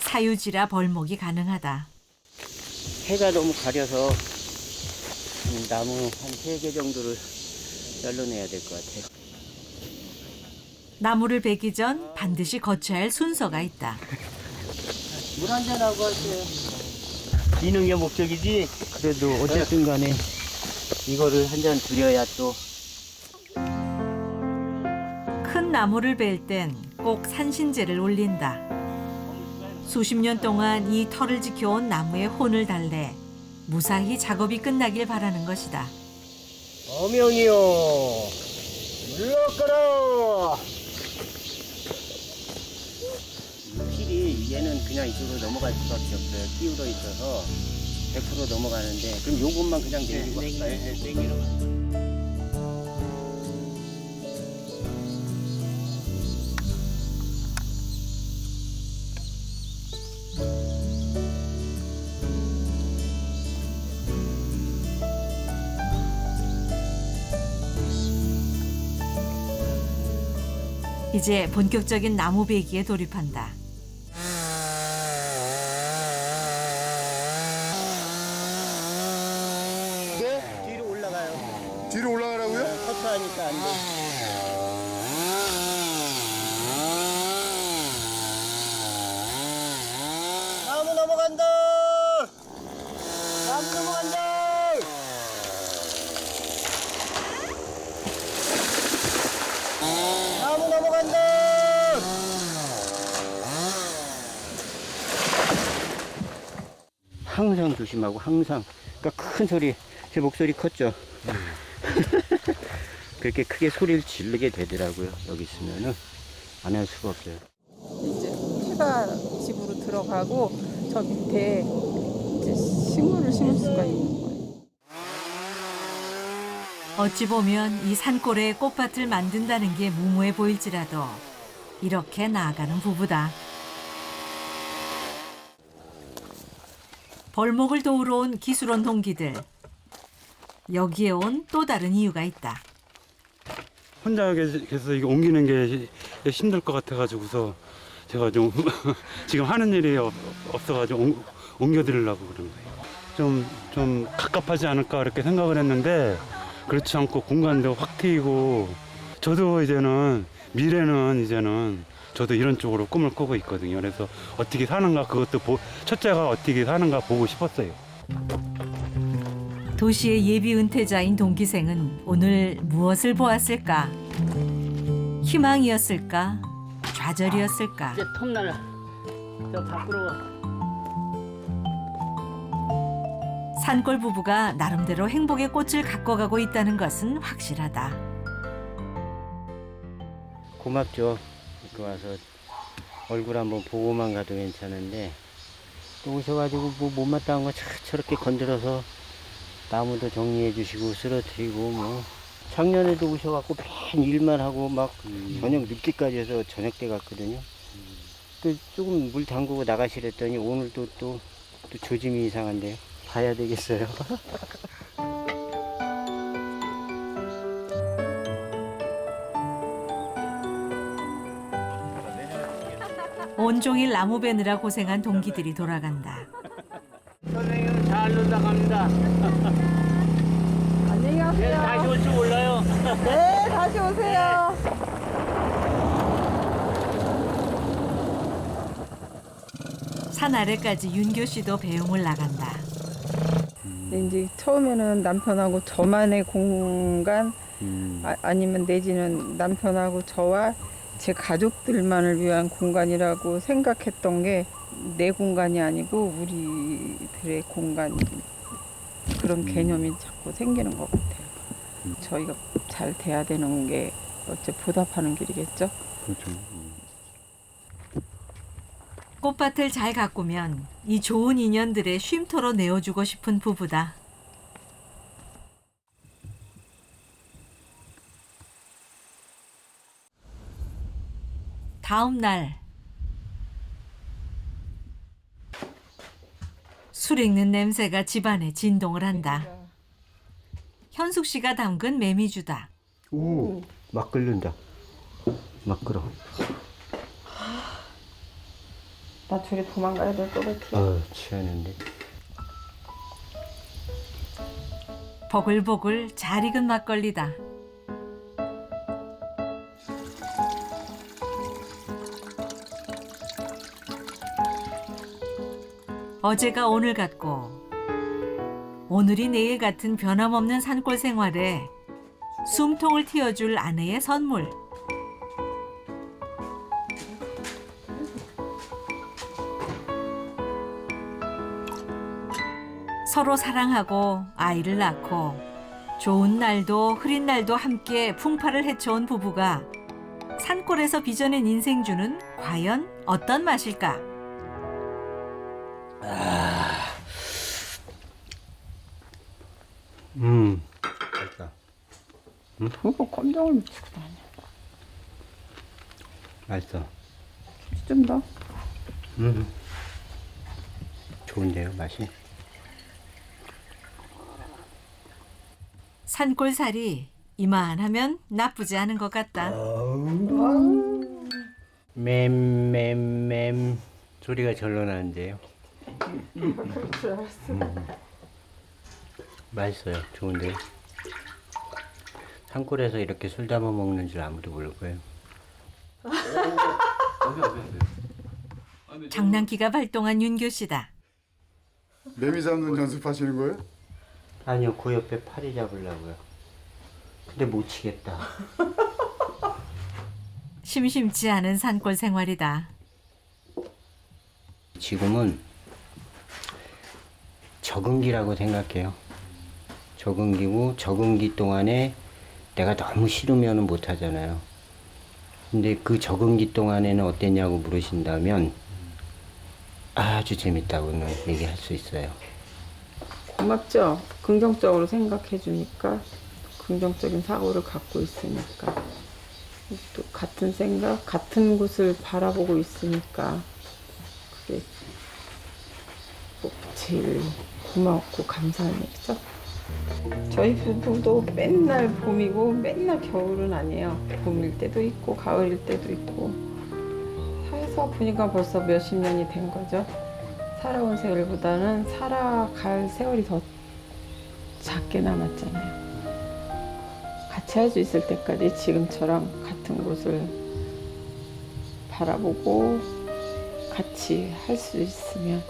사유지라 벌목이 가능하다. 해가 너무 가려서 나무 한 3개 정도를 잘라내야 될 것 같아요. 나무를 베기 전 반드시 거쳐야 할 순서가 있다. 물 한잔 하고 하세요. 비는 게 목적이지. 그래도 어쨌든 간에 이거를 한 잔 드려야 또. 큰 나무를 벨 땐 꼭 산신제를 올린다. 수십 년 동안 이 터를 지켜온 나무의 혼을 달래 무사히 작업이 끝나길 바라는 것이다. 어명이요. 물러가라. 필이 얘는 그냥 이쪽으로 넘어갈 수밖에 없어요. 끼울어 있어서 100% 넘어가는데 그럼 요것만 그냥 내리고 할까요? 이제 본격적인 나무 베기에 돌입한다. 네? 뒤로 올라가요. 뒤로 올라가라고요? 커트하니까 안 돼. 나무 넘어간다. 나무 넘어간다. 나무 넘어간다. 항상 조심하고 항상. 그러니까 큰 소리. 제 목소리 컸죠. 그렇게 크게 소리를 지르게 되더라고요. 여기 있으면은 안 할 수가 없어요. 이제 해가 집으로 들어가고 저 밑에 이제 식물을 심을 수가 있는 거예요. 어찌 보면 이 산골에 꽃밭을 만든다는 게 무모해 보일지라도 이렇게 나아가는 부부다. 벌목을 도우러 온 기술원 동기들. 여기에 온 또 다른 이유가 있다. 혼자 계속 이거 옮기는 게 힘들 것 같아가지고서 제가 좀 지금 하는 일이 없어가지고 옮겨드리려고 그런 거예요. 좀 갑갑하지 않을까 이렇게 생각을 했는데 그렇지 않고 공간도 확 트이고 저도 이제는 미래는 이제는 저도 이런 쪽으로 꿈을 꾸고 있거든요. 그래서 어떻게 사는가 그것도 첫째가 어떻게 사는가 보고 싶었어요. 도시의 예비 은퇴자인 동기생은 오늘 무엇을 보았을까? 희망이었을까? 좌절이었을까? 이제 톱날 저 밖으로. 산골 부부가 나름대로 행복의 꽃을 가꿔가고 있다는 것은 확실하다. 고맙죠. 이렇게 와서 얼굴 한번 보고만 가도 괜찮은데 또 오셔가지고 뭐 못마땅한 거 저렇게 건드려서 나무도 정리해 주시고 쓰러뜨리고 뭐 작년에도 오셔갖고 맨 일만 하고 막 저녁 늦게까지 해서 저녁 때 갔거든요. 그 조금 물 담그고 나가시랬더니 오늘도 또 조짐이 이상한데요. 봐야 되겠어요. 온종일 나무 베느라 고생한 동기들이 돌아간다. 선생님 잘 놀다 갑니다. 안녕히 가세요. 다시 올 줄 몰라요. 네, 다시 오세요. 산 아래까지 윤교 씨도 배웅을 나간다. 이제 처음에는 남편하고 저만의 공간 아니면 내지는 남편하고 저와 제 가족들만을 위한 공간이라고 생각했던 게 내 공간이 아니고 우리들의 공간 그런 개념이 자꾸 생기는 것 같아요. 저희가 잘 돼야 되는 게 어째 보답하는 길이겠죠? 그렇죠. 꽃밭을 잘 가꾸면 이 좋은 인연들의 쉼터로 내어주고 싶은 부부다. 다음 날 술 익는 냄새가 집안에 진동을 한다. 현숙 씨가 담근 메미주다. 오, 막 끓는다. 막 끓어. 나 저리 도망가야 될 것 같아. 취하는데. 보글보글 잘 익은 막걸리다. 어제가 오늘 같고 오늘이 내일 같은 변함없는 산골 생활에 숨통을 틔워줄 아내의 선물. 서로 사랑하고 아이를 낳고 좋은 날도 흐린 날도 함께 풍파를 헤쳐온 부부가 산골에서 빚어낸 인생주는 과연 어떤 맛일까? 맛있다. 그거 꼼장을 미치고 다녀. 맛있어. 좀 더. 좋은데요, 맛이? 산골살이 이만하면 나쁘지 않은 것 같다. 맴 소리가 절로 나는데요. 맛있어요. 좋은데요. 산골에서 이렇게 술 담아 먹는 줄 아무도 모를 거예요. 장난기가 발동한 윤교 씨다. 매미 잡는 연습하시는 거예요? 아니요, 그 옆에 파리 잡으려고요. 근데 못 치겠다. 심심치 않은 산골 생활이다. 지금은 적응기라고 생각해요. 적응기고 적응기 동안에 내가 너무 싫으면 못 하잖아요. 근데 그 적응기 동안에는 어땠냐고 물으신다면 아주 재밌다고는 얘기할 수 있어요. 고맙죠? 긍정적으로 생각해 주니까 긍정적인 사고를 갖고 있으니까 또 같은 생각, 같은 곳을 바라보고 있으니까 그게 꼭 제일 고맙고 감사한 일이죠. 저희 부부도 맨날 봄이고 맨날 겨울은 아니에요. 봄일 때도 있고 가을일 때도 있고 사회사 보니까 벌써 몇십 년이 된 거죠. 살아온 세월보다는 살아갈 세월이 더 작게 남았잖아요. 같이 할 수 있을 때까지 지금처럼 같은 곳을 바라보고 같이 할 수 있으면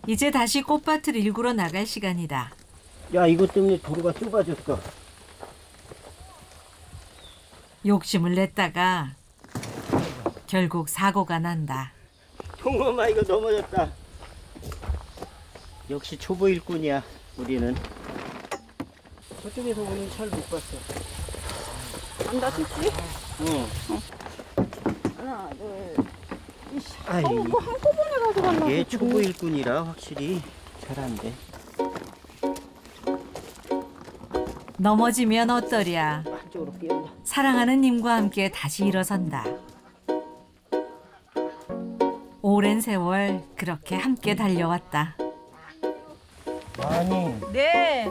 이제 다시 꽃밭을 일구러 나갈 시간이다. 야, 이것 때문에 도로가 좁아졌어. 욕심을 냈다가 결국 사고가 난다. 동엄아, 이거 넘어졌다. 역시 초보 일꾼이야, 우리는. 저쪽에서 오는 차를 못 봤어. 안 다쳤지? 응. 하나, 둘, 아이, 그거 한꺼번에 가져간다고. 이게 초보 일꾼이라 확실히 잘 안 돼. 넘어지면 어떠랴. 사랑하는 님과 함께 다시 일어선다. 오랜 세월 그렇게 함께 달려왔다. 아니. 네.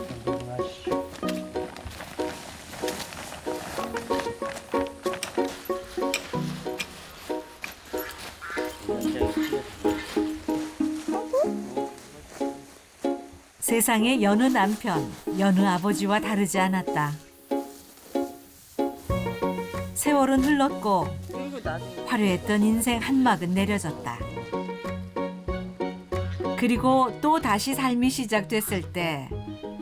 세상의 여느 남편, 여느 아버지와 다르지 않았다. 세월은 흘렀고 화려했던 인생 한막은 내려졌다. 그리고 또 다시 삶이 시작됐을 때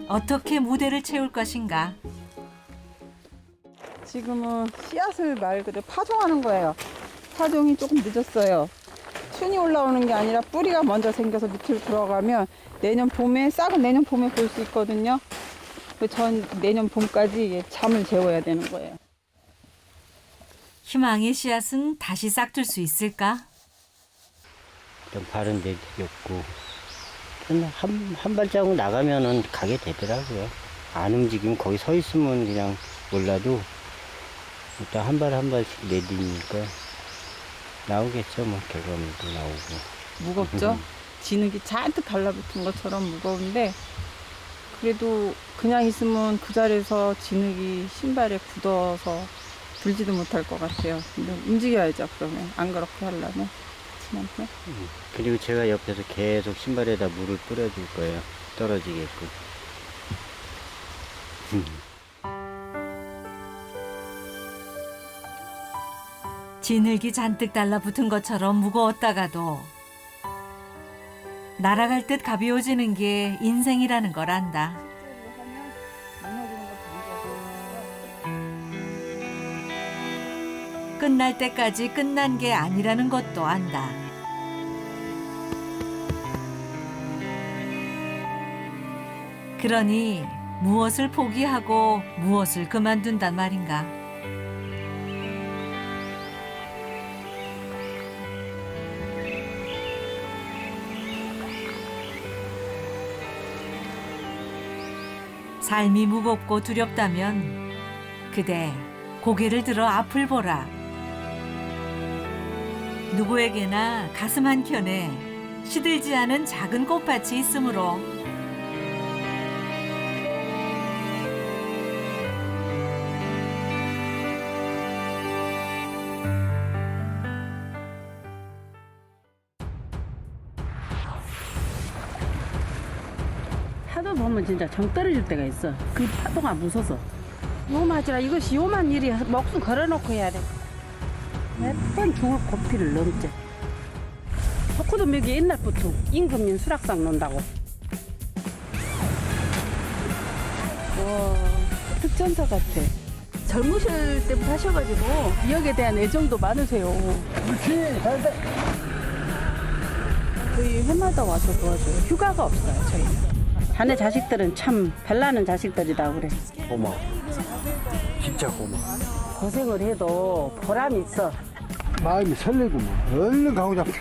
어떻게 무대를 채울 것인가? 지금은 씨앗을 말 그대로 파종하는 거예요. 파종이 조금 늦었어요. 순이 올라오는 게 아니라 뿌리가 먼저 생겨서 밑으로 들어가면 싹은 내년 봄에 볼 수 있거든요. 전 내년 봄까지 잠을 재워야 되는 거예요. 희망의 씨앗은 다시 싹틀 수 있을까? 좀 바른 데 되겠고 한 발자국 나가면은 가게 되더라고요. 안 움직이면 거기 서 있으면 그냥 몰라도 일단 한 발 한 발씩 내디니까 나오겠죠. 뭐 결과물도 나오고. 무겁죠? 진흙이 잔뜩 달라붙은 것처럼 무거운데 그래도 그냥 있으면 그 자리에서 진흙이 신발에 굳어서 들지도 못할 것 같아요. 근데 움직여야죠. 그러면 안 그렇게 하려면. 친한테. 그리고 제가 옆에서 계속 신발에다 물을 뿌려줄 거예요. 떨어지게끔. 진흙이 잔뜩 달라붙은 것처럼 무거웠다가도 날아갈 듯 가벼워지는 게 인생이라는 걸 안다. 끝날 때까지 끝난 게 아니라는 것도 안다. 그러니 무엇을 포기하고 무엇을 그만둔단 말인가. 삶이 무겁고 두렵다면 그대 고개를 들어 앞을 보라. 누구에게나 가슴 한켠에 시들지 않은 작은 꽃밭이 있으므로 파도 보면 진짜 정 떨어질 때가 있어. 그 파도가 무서워서. 요마지라 이것이 요만 일이 목숨 걸어놓고 해야 돼. 몇 번 죽을 고피를 넘지. 석호도 여기 옛날부터 임금님 수락상 논다고. 와, 특전사 같아. 젊으실 때부터 하셔가지고 지역에 대한 애정도 많으세요. 그렇지, 잘돼. 저희 해마다 와서 도와줘요. 휴가가 없어요, 저희는. 자네 자식들은 참 별나는 자식들이다 그래. 고마워. 진짜 고마워. 고생을 해도 보람이 있어. 마음이 설레고 뭐 얼른 가고 싶어.